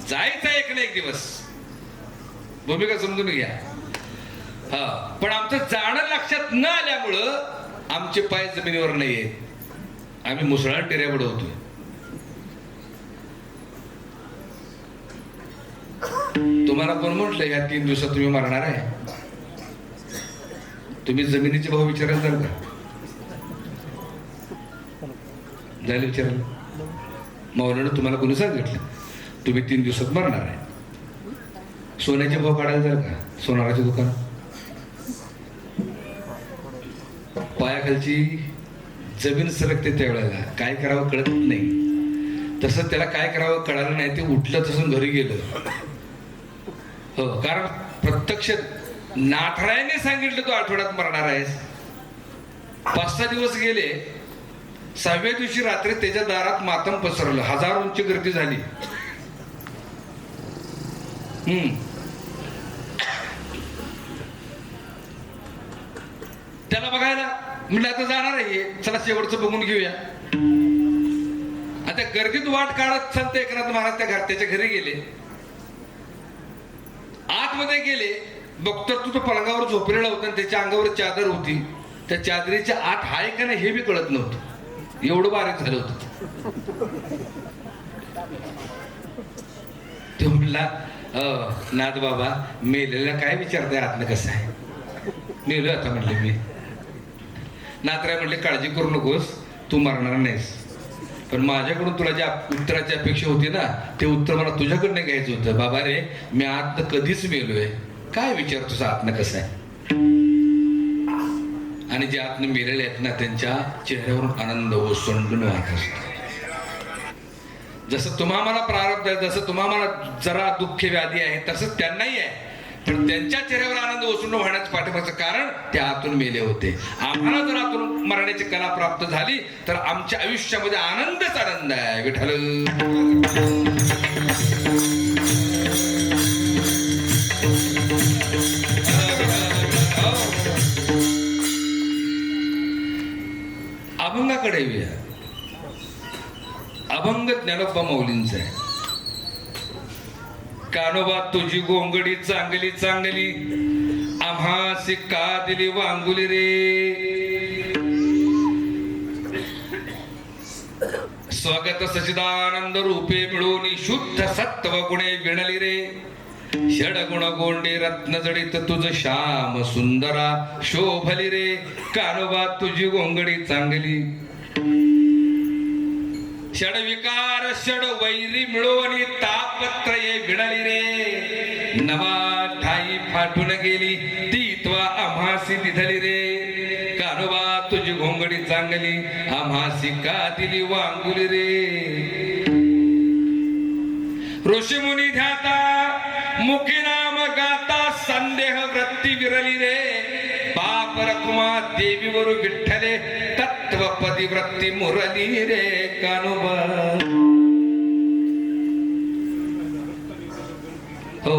जायचं एक ना एक दिवस. भूमिका समजून घ्या. पण आमचं जाणं लक्षात न आल्यामुळं आमचे पाय जमिनीवर नाहीये. आम्ही मुसळात टेऱ्या बुडवतोय. तुम्हाला कोण म्हटलं या 3 दिवसात तुम्ही मरणार आहे. तुम्ही जमिनीचे भाव विचारायला जाल का, जायला विचारायला. मावळ्यानं तुम्हाला कोणी सांगितलं तुम्ही 3 दिवसात मरणार आहे. सोन्याचे भाव काढायला जाल का, सोनाराचे दुकान. पायाखालची जमीन सरकते त्यावेळेला काय करावं कळत नाही. तसं त्याला काय करावं कळालं नाही. ते उठलं तसं घरी गेलं. कारण प्रत्यक्ष नाथरायाने सांगितलं तू आठवड्यात मरणार आहेस. 5-6 दिवस गेले. 6व्या दिवशी रात्री त्याच्या दारात मातम पसरलं. हजारोंची गर्दी झाली. त्याला बघायला म्हणलं आता जाणार आहे, चला शेवटचं बघून घेऊया. आता गर्दीत वाट काढत संत एकनाथ महाराज त्याच्या घरी गेले. आतमध्ये गेले, बघतो तो पलंगावर झोपलेला होता आणि त्याच्या अंगावर चादर होती. त्या चादरीच्या आत हाय का नाही हे बी कळत नव्हतं, एवढं बारीक झालं होतं. तो म्हणला, नाथ बाबा मेलेला काय विचारताय, आतलं कसं आहे? मेलो आता म्हणले मी. नाथराय म्हणले, काळजी करू नकोस, तू मरणार नाहीस, पण माझ्याकडून तुला ज्या उत्तराची अपेक्षा होती ना, ते उत्तर मला तुझ्याकडनं घ्यायचं होतं. बाबा रे, मी आतनं कधीच मेलोय, काय विचारतोस आतनं कसं आहे? आणि जे आतनं मेलेले आहेत ना, त्यांच्या चेहऱ्यावरून आनंद ओसंडून वाहत असतो. जसं तुम्हा मला प्रारब्ध आहे, जसं तुम्हा मला जरा दुःख व्याधी आहे, तसंच त्यांनाही आहे. पण त्यांच्या चेहऱ्यावर आनंद ओसंडून वाहण्याचं पाठिंबाचं कारण ते आतून मेले होते. आम्हाला जर आतून मरण्याची कला प्राप्त झाली तर आमच्या आयुष्यामध्ये आनंदच आनंद आहे. विठ्ठल अभंगाकडे येऊया. अभंग ज्ञानोबा माऊलींचा आहे. कानोबा तुझी गोंगडी चांगली चांगली, आम्हासी का दिली वांगुली रे. स्वागत सचिदानंद रूपे मिळून शुद्ध सत्व गुणे विणली रे. षडगुण गोंडे रत्न जडित तुझ श्याम सुंदरा शोभली रे. कानोबा तुझी गोंगडी चांगली, षड विकार षड वैरी मिळवणी तापत्रये विणली रे. नवा ठाई फाटून गेली ती त्वा आम्हासी दिधली रे. कानोबा तुझी घोंगडी चांगली, आम्हासी का दिली वांगुली रे. ऋषी मुनी ध्याता मुखी नाम गाता, संदेह वृत्ती विरली रे. बाप रखुमा देवीवर विठ्ठले, तत्वपदी वृत्ती मुरली रे. कानोबा हो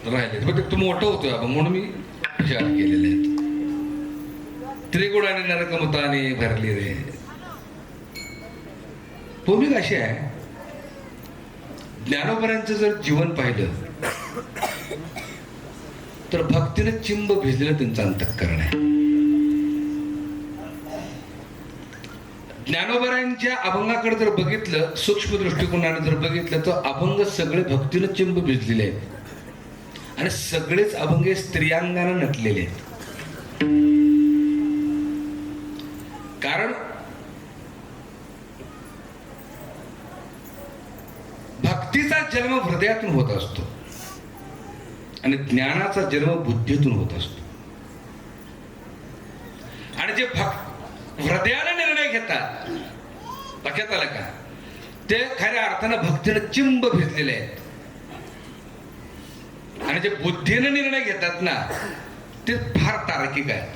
राहिले, पण तू मोठं होतोय म्हणून मी विचार केलेले आहेत. त्रिगुणाने नरकमुताने भरली रे. भूमिका अशी आहे, ज्ञानोबरांचं जर जीवन पाहिलं तर भक्तीने चिंब भिजलेलं त्यांचं अंतःकरण आहे. ज्ञानोबरांच्या अभंगाकडे जर बघितलं, सूक्ष्म दृष्टिकोनाने जर बघितलं, तर अभंग सगळे भक्तीनं चिंब भिजलेले आहेत आणि सगळेच अभंग स्त्रियांगानं नटलेले आहेत. कारण भक्तीचा जन्म हृदयातून होत असतो आणि ज्ञानाचा जन्म बुद्धीतून होत असतो. आणि जे हृदयाने निर्णय घेतात, लक्षात आलं का, ते खऱ्या अर्थानं भक्तीनं चिंब भिजलेले आहेत. आणि जे बुद्धीने निर्णय घेतात ना, ते फार तार्किक आहेत.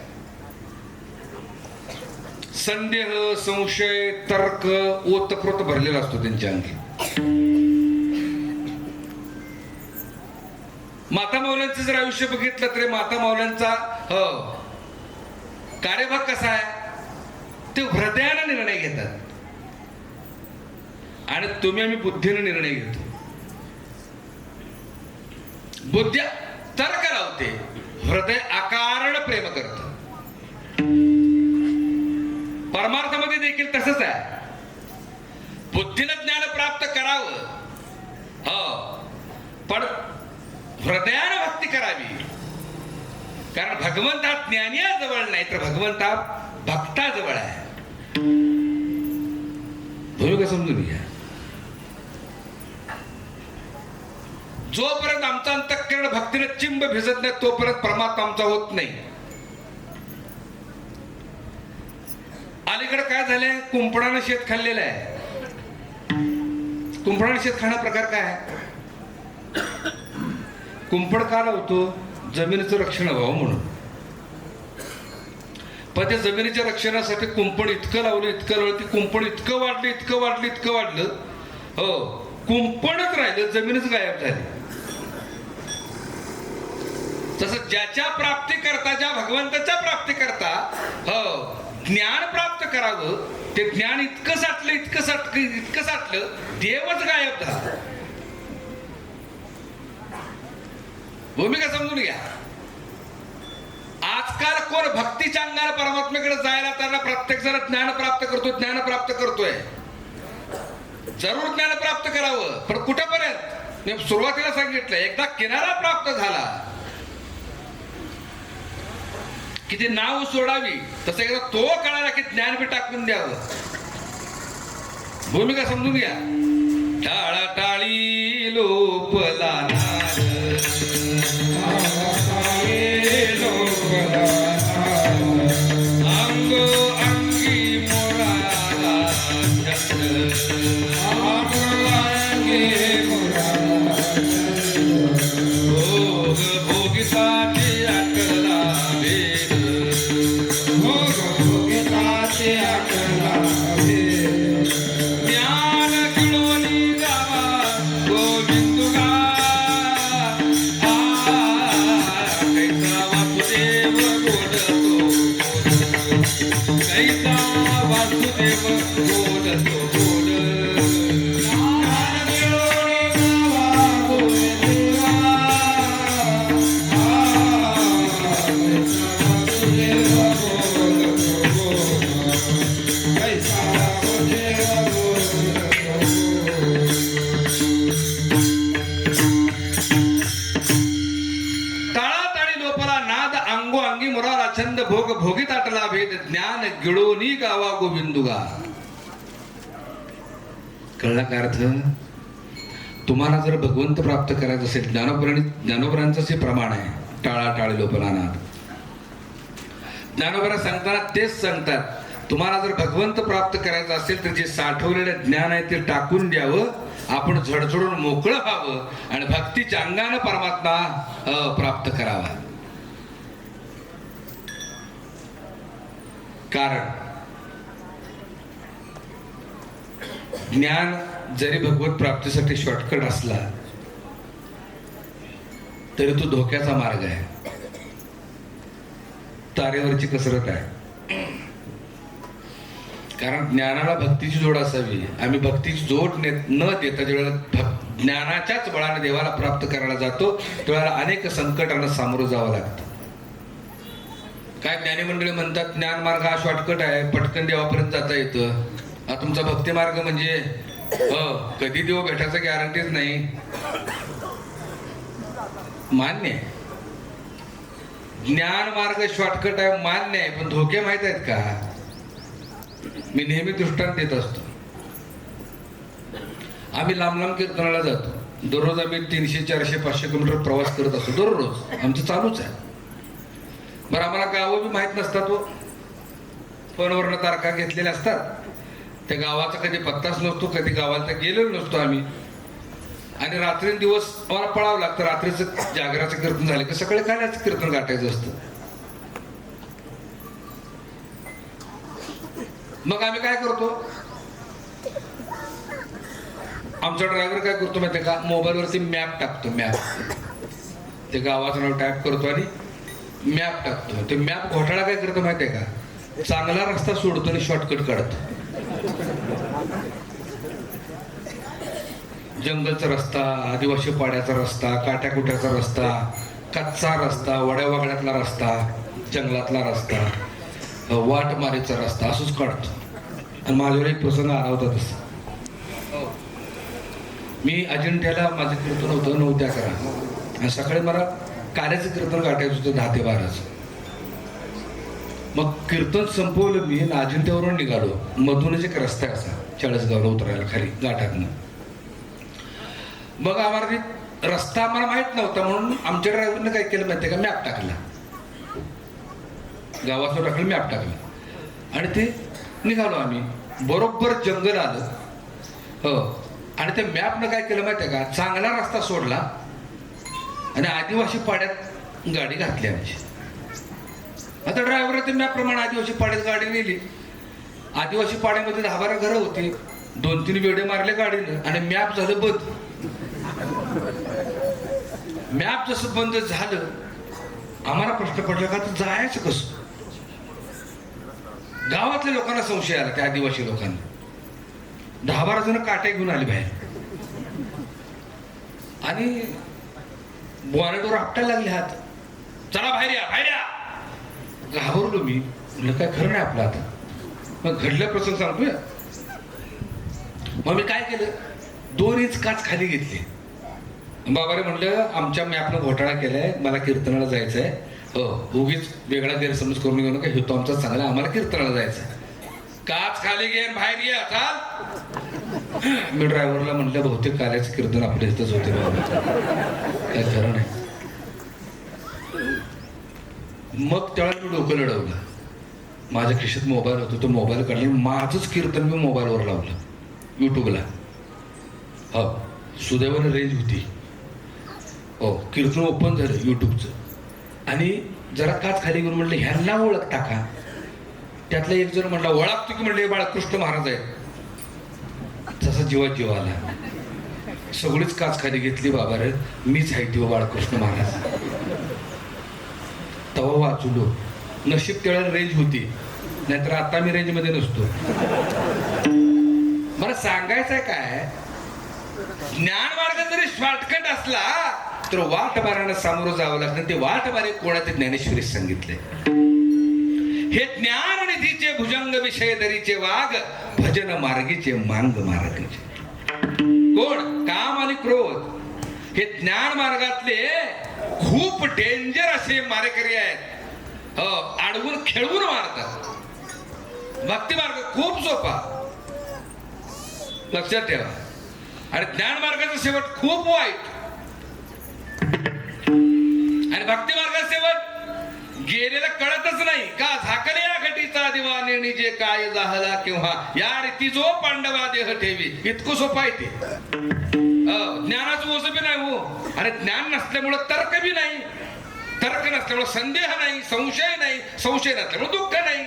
संदेह संशय तर्क ओतप्रोत भरलेला असतो त्यांच्या अंगी. माता मौल्यांचं जर आयुष्य बघितलं तर माता मौल्यांचा कार्यभाग कसा आहे, ते हृदयाने निर्णय घेतात आणि तुम्ही आम्ही बुद्धीने निर्णय घेतो. बुद्धी तर्क लावते, हृदय अकारण प्रेम करत. परमार्थामध्ये देखील तसंच आहे. बुद्धीनं ज्ञान प्राप्त करावं, पण हृदयानं भक्ती करावी. कारण भगवंत हा ज्ञानियाजवळ नाही तर भगवंत हा भक्ताजवळ आहे. भूमिका समजून घ्या. जोपर्यंत आमचं अंतःकरण भक्तीने चिंब भिजत नाही तोपर्यंत परमात्मा आमचा होत नाही. अलीकडे काय झालंय, कुंपणानं शेत खाल्लेलं आहे. कुंपणानं शेत खाणं प्रकार काय आहे? कुंपण का लावतो? जमिनीचं रक्षण व्हावं म्हणून. पण त्या जमिनीच्या रक्षणासाठी कुंपण इतकं लावलं ती कुंपण इतकं वाढलं हो, कुंपणच राहिलं, जमीनच गायब झाली. तसं ज्याच्या प्राप्ती करता, ज्या भगवंताच्या प्राप्ती करता ज्ञान प्राप्त करावं, ते ज्ञान इतकं साठलं देवच गायब झाला. भूमिका समजून घ्या. आजकाल कोण भक्तीच्या अंगाने परमात्म्याकडे जायला त्यांना प्रत्येक जण ज्ञान प्राप्त करतोय. जरूर ज्ञान प्राप्त करावं, पण कुठेपर्यंत? मी सुरुवातीला सांगितलं, एकदा किनारा प्राप्त झाला की ती नाव सोडावी, तसं एकदा तो कळाला की ज्ञान बी टाकून द्यावं. भूमिका समजून घ्या. टाळाटाळी लोपला अंगो अंगी मोराला भोग भोगिताची अकला भेद, भोग भोगिताची अकला भेद. ज्ञान गिळोनी गावा गोविंदुगा, कैसा वासुदेव बोलतो, कैसा वासुदेव बोलतो बोल. छंद भोग भोगित आटला भेद, ज्ञान गिळोनी गावा गोविंदुगा. कळला का अर्थ? तुम्हाला जर भगवंत प्राप्त करायचं असेल, ज्ञानोबरांचं जे प्रमाण आहे, टाळाटाळी लोपला नाद. ज्ञानोबरा सांगताना तेच सांगतात, तुम्हाला जर भगवंत प्राप्त करायचं असेल तर जे साठवलेलं ज्ञान आहे ते टाकून द्यावं, आपण झडझडून मोकळं व्हावं आणि भक्तीच्या अंगानं परमात्मा प्राप्त करावा. कारण ज्ञान जरी भगवत प्राप्तीसाठी शॉर्टकट असला तरी तो धोक्याचा मार्ग आहे, तारेवरची कसरत आहे. कारण ज्ञानाला भक्तीची जोड असावी. आम्ही भक्तीची जोड न देता ज्यावेळेला ज्ञानाच्याच बळाने देवाला प्राप्त करायला जातो त्यावेळेला अनेक संकटांना सामोरं जावं लागतं. काय ज्ञानी मंडळी म्हणतात, ज्ञान मार्ग हा शॉर्टकट आहे, पटकन देवापर्यंत जाता येतं. हा तुमचा भक्ती मार्ग म्हणजे कधी देव भेटायचं गॅरंटीच नाही. मान्य आहे, ज्ञान मार्ग शॉर्टकट आहे, मान्य आहे, पण धोके माहित आहेत का? मी नेहमी दृष्टांत देत असतो. आम्ही लांब लांब कीर्तनाला जातो. दररोज आम्ही 300, 400, 500 किलोमीटर प्रवास करत असतो. दररोज आमचं चालूच आहे. बरं, आम्हाला गावं बी माहीत नसतात. फोनवरनं तारखा घेतलेल्या असतात. त्या गावाचा कधी पत्ताच नसतो, कधी गावाला तर गेलेलो नसतो आम्ही. आणि रात्री दिवस आम्हाला पळावं लागतं. रात्रीचं जागराचं कीर्तन झालं की सकाळी खाण्याचं कीर्तन गाठायचं असतं. मग आम्ही काय करतो, आमचा ड्रायव्हर काय करतो माहिती का, मोबाईलवरती मॅप टाकतो. मॅप ते गावाचं नाव टाईप करतो आणि मॅप टाकतो. ते मॅप घोटाळा काय करतो माहितीये का, चांगला रस्ता सोडतो आणि शॉर्टकट काढतो. जंगलचा रस्ता, आदिवासी पाड्याचा रस्ता, काट्याकुट्याचा रस्ता, कच्चा रस्ता, वड्यावागड्यातला रस्ता, जंगलातला रस्ता, वाटमारीचा रस्ता असंच काढतो. आणि माझ्यावर एक प्रसंग आला होता तसा. मी अजिंठ्याला माझं कीर्तन होतं 9 ते 11 आणि सकाळी मला कार्याचं कीर्तन गाठायचं होतं 10 ते 12. मग कीर्तन संपवलं मी, अजिंठ्यावरून निघालो. मधूनच एक रस्ता आहे असा चाळीसगावला उतरायला खाली घाटातनं. मग आम्हाला रस्ता आम्हाला माहित नव्हता म्हणून आमच्या ड्रायव्हरने काय केलं माहितीये का, मॅप टाकला. गावाचं टाकलं, मॅप टाकलं आणि ते निघालो आम्ही. बरोबर जंगल आलं. हो, आणि त्या मॅपनं काय केलं माहितीये का, चांगला रस्ता सोडला आणि आदिवासी पाड्यात गाडी घातली आमची. आता ड्रायव्हर ते मॅपप्रमाणे आदिवासी पाड्यात गाडी नेली. आदिवासी पाड्यामध्ये 10-12 घरं होती. 2-3 वेडे मारले गाडीनं आणि मॅप झालं बंद. मॅप जसं बंद झालं आम्हाला प्रश्न पडला का, तर जायचं कसं. गावातल्या लोकांना संशय आला, त्या आदिवासी लोकांना. 10-12 जण काटे घेऊन आले बाहेर आणि बॉनेटवर आपटायला लागले हात. चला बाहेर या, बाहेर या. घाबरलो मी, म्हणलं काय खरं नाही आपलं आता. मग घडल्या प्रसंग सांगतोय. मग मी काय केलं, 2 इंच काच खाली घेतली. बाबारे म्हणलं आमच्या मॅपनं घोटाळा केलाय, मला कीर्तनाला जायचंय. हो, उगीच वेगळा गैरसमज करून घेऊ नका, हे तो आमचा चांगला, आम्हाला कीर्तनाला जायचंय. काच खाली घेऊन बाहेर ये चाल. मी ड्रायव्हरला म्हटलं बहुतेक कार्याचं कीर्तन आपल्या इथंच होते बाबा, काय खरं नाही. मग त्यावेळेला मी डोकं लढवलं. माझ्या खिशात मोबाईल होतो, तो मोबाईल काढला, माझंच कीर्तन मी मोबाईलवर लावलं युट्यूबला. हो, सुदैवाने रेंज होती. हो, कीर्तन ओपन झालं युट्यूबचं. आणि जरा काच खाली घेऊन म्हटलं ह्यांना ओळखता का. त्यातला एक जण म्हटला ओळखतो की म्हणले बाळकृष्ण महाराज आहेत. तसा जीवात जीव आला. सगळीच काच खाली घेतली. बाबा रे मीच आहे ती बाळकृष्ण महाराज. तेव्हा वाचलो. नशीब त्यावेळेला रेंज होती, नाहीतर आता मी रेंज मध्ये नसतो. मला सांगायचंय काय, ज्ञान मार्ग जरी शॉर्टकट असला तर वाट मारायला सामोरं जावं लागतं. ते वाट मारे कोणाचे ज्ञानेश्वरी सांगितले. हे ज्ञान निधीचे भुजंग विषय दरीचे वाघ, भजन मार्गीचे मांग मार्गीचे. कोण, काम आणि क्रोध हे ज्ञान मार्गातले खूप डेंजर असे मारेकरी आहेत. हो, अडवून खेळवून मारतात. भक्ती मार्ग खूप सोपा, लक्षात ठेवा. आणि ज्ञान मार्गाचा शेवट खूप वाईट. आणि भक्ती मार्गाचा शेवट गेलेला कळतच नाही का. झाकले या घटीचा दिवा नेणी जे काय झाला किंवा या रीती जो पांडवा देह ठेवी. इतकं सोपं आहे ते. ज्ञानाचं ओझं बी नाही हो. आणि ज्ञान नसल्यामुळं तर्क बी नाही, तर्क नसल्यामुळे संदेह नाही, संशय नाही, संशय नसल्यामुळे दुःख नाही.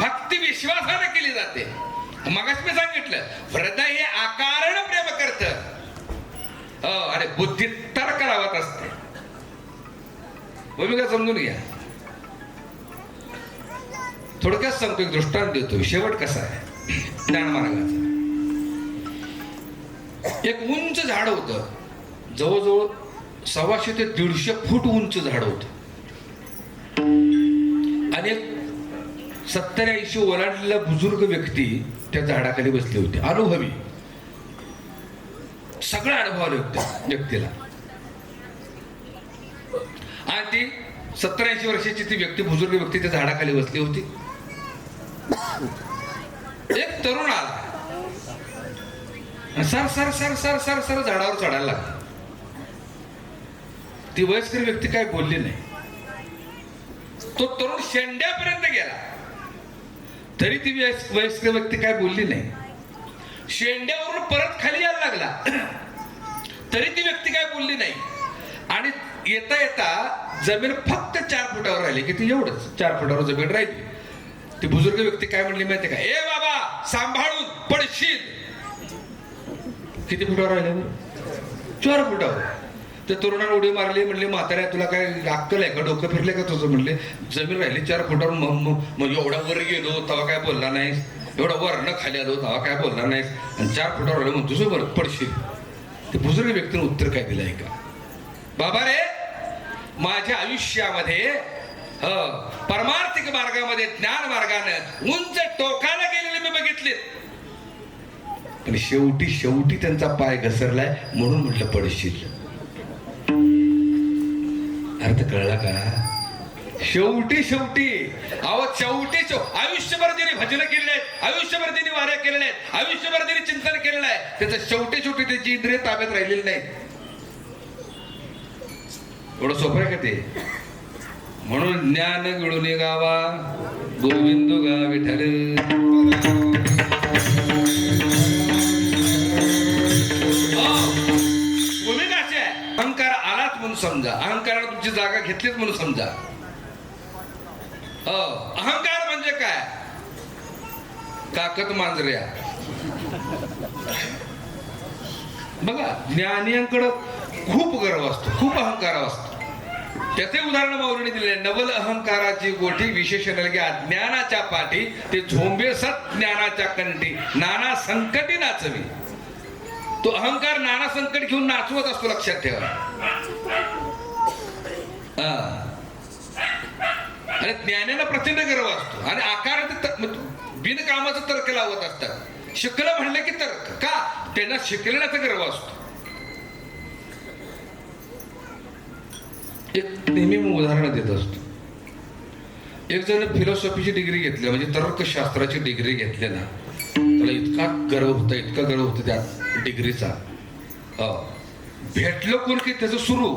भक्ती विश्वासाने केली जाते. मगाच मी सांगितलं, हृदय हे आकारण प्रेम करत आणि बुद्धी तर्क लावत असते. भूमिका समजून घ्या. थोडक्यात सांगतो, एक दृष्टांत देतो. शेवट कसा आहे ज्ञान मार्गाचा. एक उंच झाड होतं, जवळजवळ 125 ते 150 फूट उंच झाड होतं. आणि एक 70-80 ओलांडलेला बुजुर्ग व्यक्ती त्या झाडाखाली बसले होते. अनुभवी, सगळं अनुभव आले व्यक्तीला. आणि ती 70-80 वर्षाची ती व्यक्ती, बुजुर्ग व्यक्ती त्या झाडाखाली बसली होती. एक तरुण आला, sir sir sir sir sir sir झाडावर चढायला लागला. ती वयस्कर व्यक्ती काय बोलली नाही. तो तरुण शेंड्यापर्यंत गेला, तरी ती वयस्कर व्यक्ती काय बोलली नाही. शेंड्यावरून परत खाली यायला लागला, तरी ती व्यक्ती काय बोलली नाही. आणि येता येता जमीन फक्त 4 फुटावर राहिली. किती, एवढंच 4 फुटावर जमीन राहिली. ती बुजुर्ग व्यक्ती काय म्हणली माहिती का, ए बाबा सांभाळून पडशील. किती फुटावर राहिले, 4 फुटावर. त्या तरुणाने उडी मारली. म्हणले म्हाताऱ्या तुला काय अक्कल आहे का, डोकं फिरले का तुझं. म्हणले जमीन राहिली 4 फुटावर. मग एवढा वर गेलो तेव्हा काय बोलला नाहीस, एवढा वरनं खाली आलो तेव्हा काय बोलला नाहीस, आणि 4 फुटावर राहिलं म्हणतो तुझं बरं पडशील. ते बुजुर्ग व्यक्तीने उत्तर काय दिलं आहे का, बाबा रे माझ्या आयुष्यामध्ये परमार्थिक मार्गामध्ये ज्ञान मार्गाने उंच टोकाला गेलेले मी बघितले, पण शेवटी त्यांचा पाय घसरलाय म्हणून म्हटलं पडशील. अर्थ कळला का. शेवटी अहो शेवटी आयुष्यभर ज्यांनी भजन केलेले आहेत, आयुष्यभर ज्यांनी वाऱ्या केलेल्या आहेत, आयुष्यभर ज्यांनी चिंतन केलेलं आहे, त्याचं शेवटी त्याची इंद्रिय ताब्यात राहिलेली नाही. एवढं सोपं आहे का ते. म्हणून ज्ञान मिळून गावा गोविंद गा विठ्ठल. भूमिका अशी आहे, अहंकार आलाच म्हणून समजा, अहंकाराने तुमची जागा घेतलीच म्हणून समजा. अहंकार म्हणजे काय, काकत मांजऱ्या. बघा ज्ञानियांकडं खूप गर्व असतो, खूप अहंकार असतो. त्याचे उदाहरण माऊलीने दिले. नवल अहंकाराची गोठी विशेषण लगे अज्ञानाच्या पाठी ते झोंबे सत ज्ञानाच्या कंठी नाना संकटी नाचवी. तो अहंकार नाना संकट घेऊन नाचवत असतो, लक्षात ठेवा. आणि ज्ञानाला प्रचंड गर्व असतो आणि आकार बिनकामाचं तर्क लावत असतात. शिकलं म्हणलं की तर्क का, त्यांना शिकण्याचा गर्व असतो. एक नेहमी मी उदाहरण देत असतो. एक जण फिलॉसॉफीची डिग्री घेतली, म्हणजे तर्कशास्त्राची डिग्री घेतली ना, त्याला इतका गर्व होता त्या डिग्रीचा. भेटलं कोण की त्याचं सुरू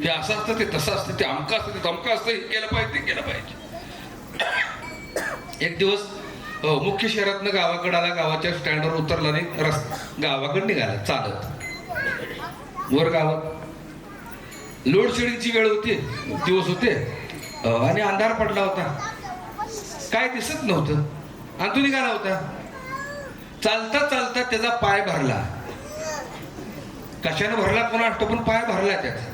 हे असं असतं, ते तसं असतं, ते अमका असतं, ते तमका असतं, हे केलं पाहिजे, ते केलं पाहिजे. एक दिवस मुख्य शहरातनं गावाकडे आला, गावाच्या स्टँडवर उतरला नाही, गावाकडे निघाला चालत. वर गावात लोड शेडिंगची वेळ होती, दिवस होते आणि अंधार पडला होता, काय दिसत नव्हतं. आणि तो निघाला होता. चालता चालता त्याचा पाय भरला. कशाने भरला कोणा असतो, पण पाय भरला त्याचा.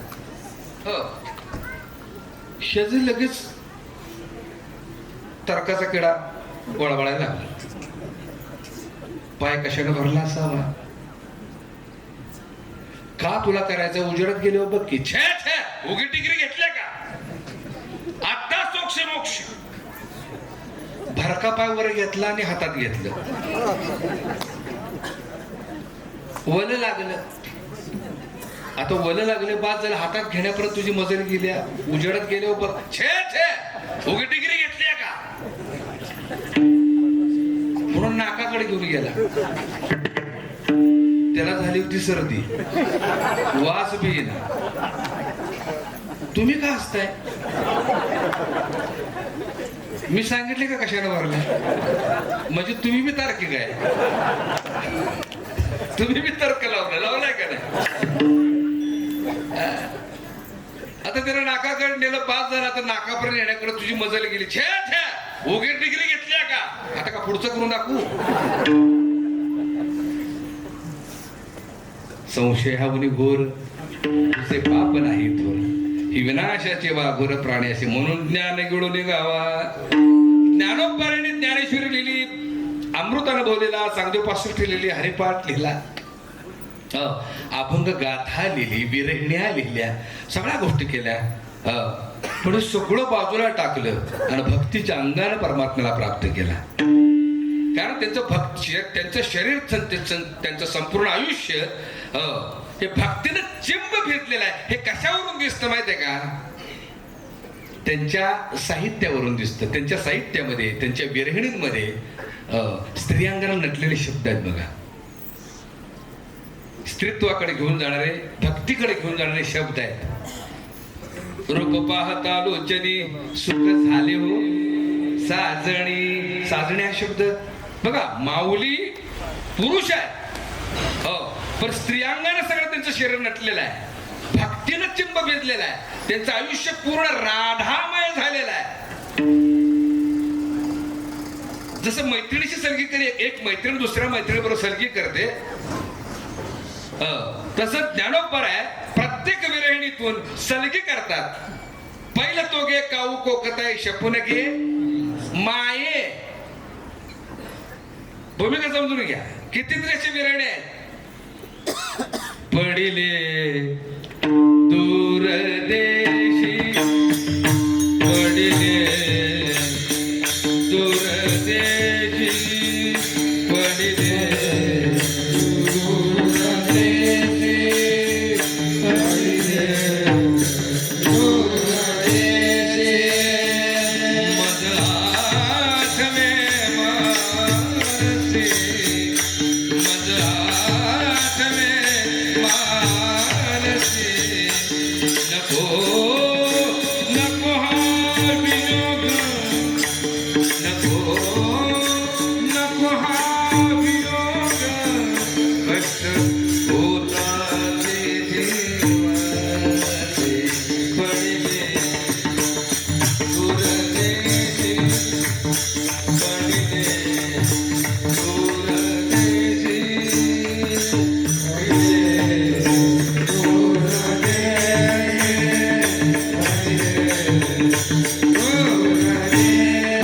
शेजारी लगेच तर्काचा किडा वळवळायला लागला. पाय कशाने भरला असावा, का तुला करायचं, उजेडात गेले बघ की. छे छे, उगी डिग्री घेतल्या का, आता सोक्ष मोक्ष. भरका पाय वर घेतला आणि हातात घेतलं, वल लागलं. आता वल लागले, बाद झालं. हातात घेण्यापर्यंत तुझी मजल गेल्या, उजेडात गेले बघ. छे छे, उगी डिग्री घेतल्या का म्हणून नाकाकडे घेऊन गेला. त्याला झाली होती सर्दी, वास बी येईना. तुम्ही का हसताय, मी सांगितले का कशाने भरलं, म्हणजे तुम्ही बी तार्किक आहे, तुम्ही बी तर्क लावलाय का नाही. आता त्याला नाकाकडे नेलं, पास झाला, तर नाकापर्यंत येण्याकडे तुझी मजल गेली. छे छे, उगी डिग्री घेतल्या का, आता का पुढचं करून दाखवू. संशय हा मुनी घोर, तुझे पाप नाही थोर, ही विनाशाचे वाघोर प्राण्याचे, म्हणून ज्ञान गिळून गावा. ज्ञानोपाराने ज्ञानेश्वरी लिहिली, अमृत अनुभवलेला, चांगदेव पासून लिहिलेली, हरिपाठ लिहिला, अभंग गाथा लिहिली, विरहिण्या लिहिल्या, सगळ्या गोष्टी केल्या. पण सगळं बाजूला टाकलं आणि भक्तीच्या अंगाने परमात्म्याला प्राप्त केला. कारण त्यांचं शरीर, त्यांचं संपूर्ण आयुष्य हे भक्तीनं चिंब घेतलेलं आहे. हे कशावरून दिसतं माहितीये का, त्यांच्या साहित्यावरून दिसतं. त्यांच्या साहित्यामध्ये, त्यांच्या विरहिणींमध्ये स्त्रियांगाला नटलेले शब्द आहेत बघा. स्त्रीत्वाकडे घेऊन जाणारे, भक्तीकडे घेऊन जाणारे शब्द आहेत. रूप पाहता लोचनी सुख झाले हो साजणी. साजणी हा शब्द बघा, माऊली पुरुष आहे, पण स्त्रियांगाने सगळं त्यांचं शरीर नटलेलं आहे, भक्तीनं चिंब भेदलेलं आहे, त्यांचं आयुष्य पूर्ण राधामय झालेलं आहे. जसं मैत्रिणीशी सलगी करी, एक मैत्रीण दुसऱ्या मैत्रिणीबरोबर सलगी करते, तसं ज्ञानोपर आहे, प्रत्येक विरहिणीतून सलगी करतात. पहिलं तो गे काऊ कोकताय शपून घे माये. भूमिका समजून घ्या, किती तरी विरहिणी आहेत. पडिले दूर देशी, पडिले दूर देशी, पडिले Ah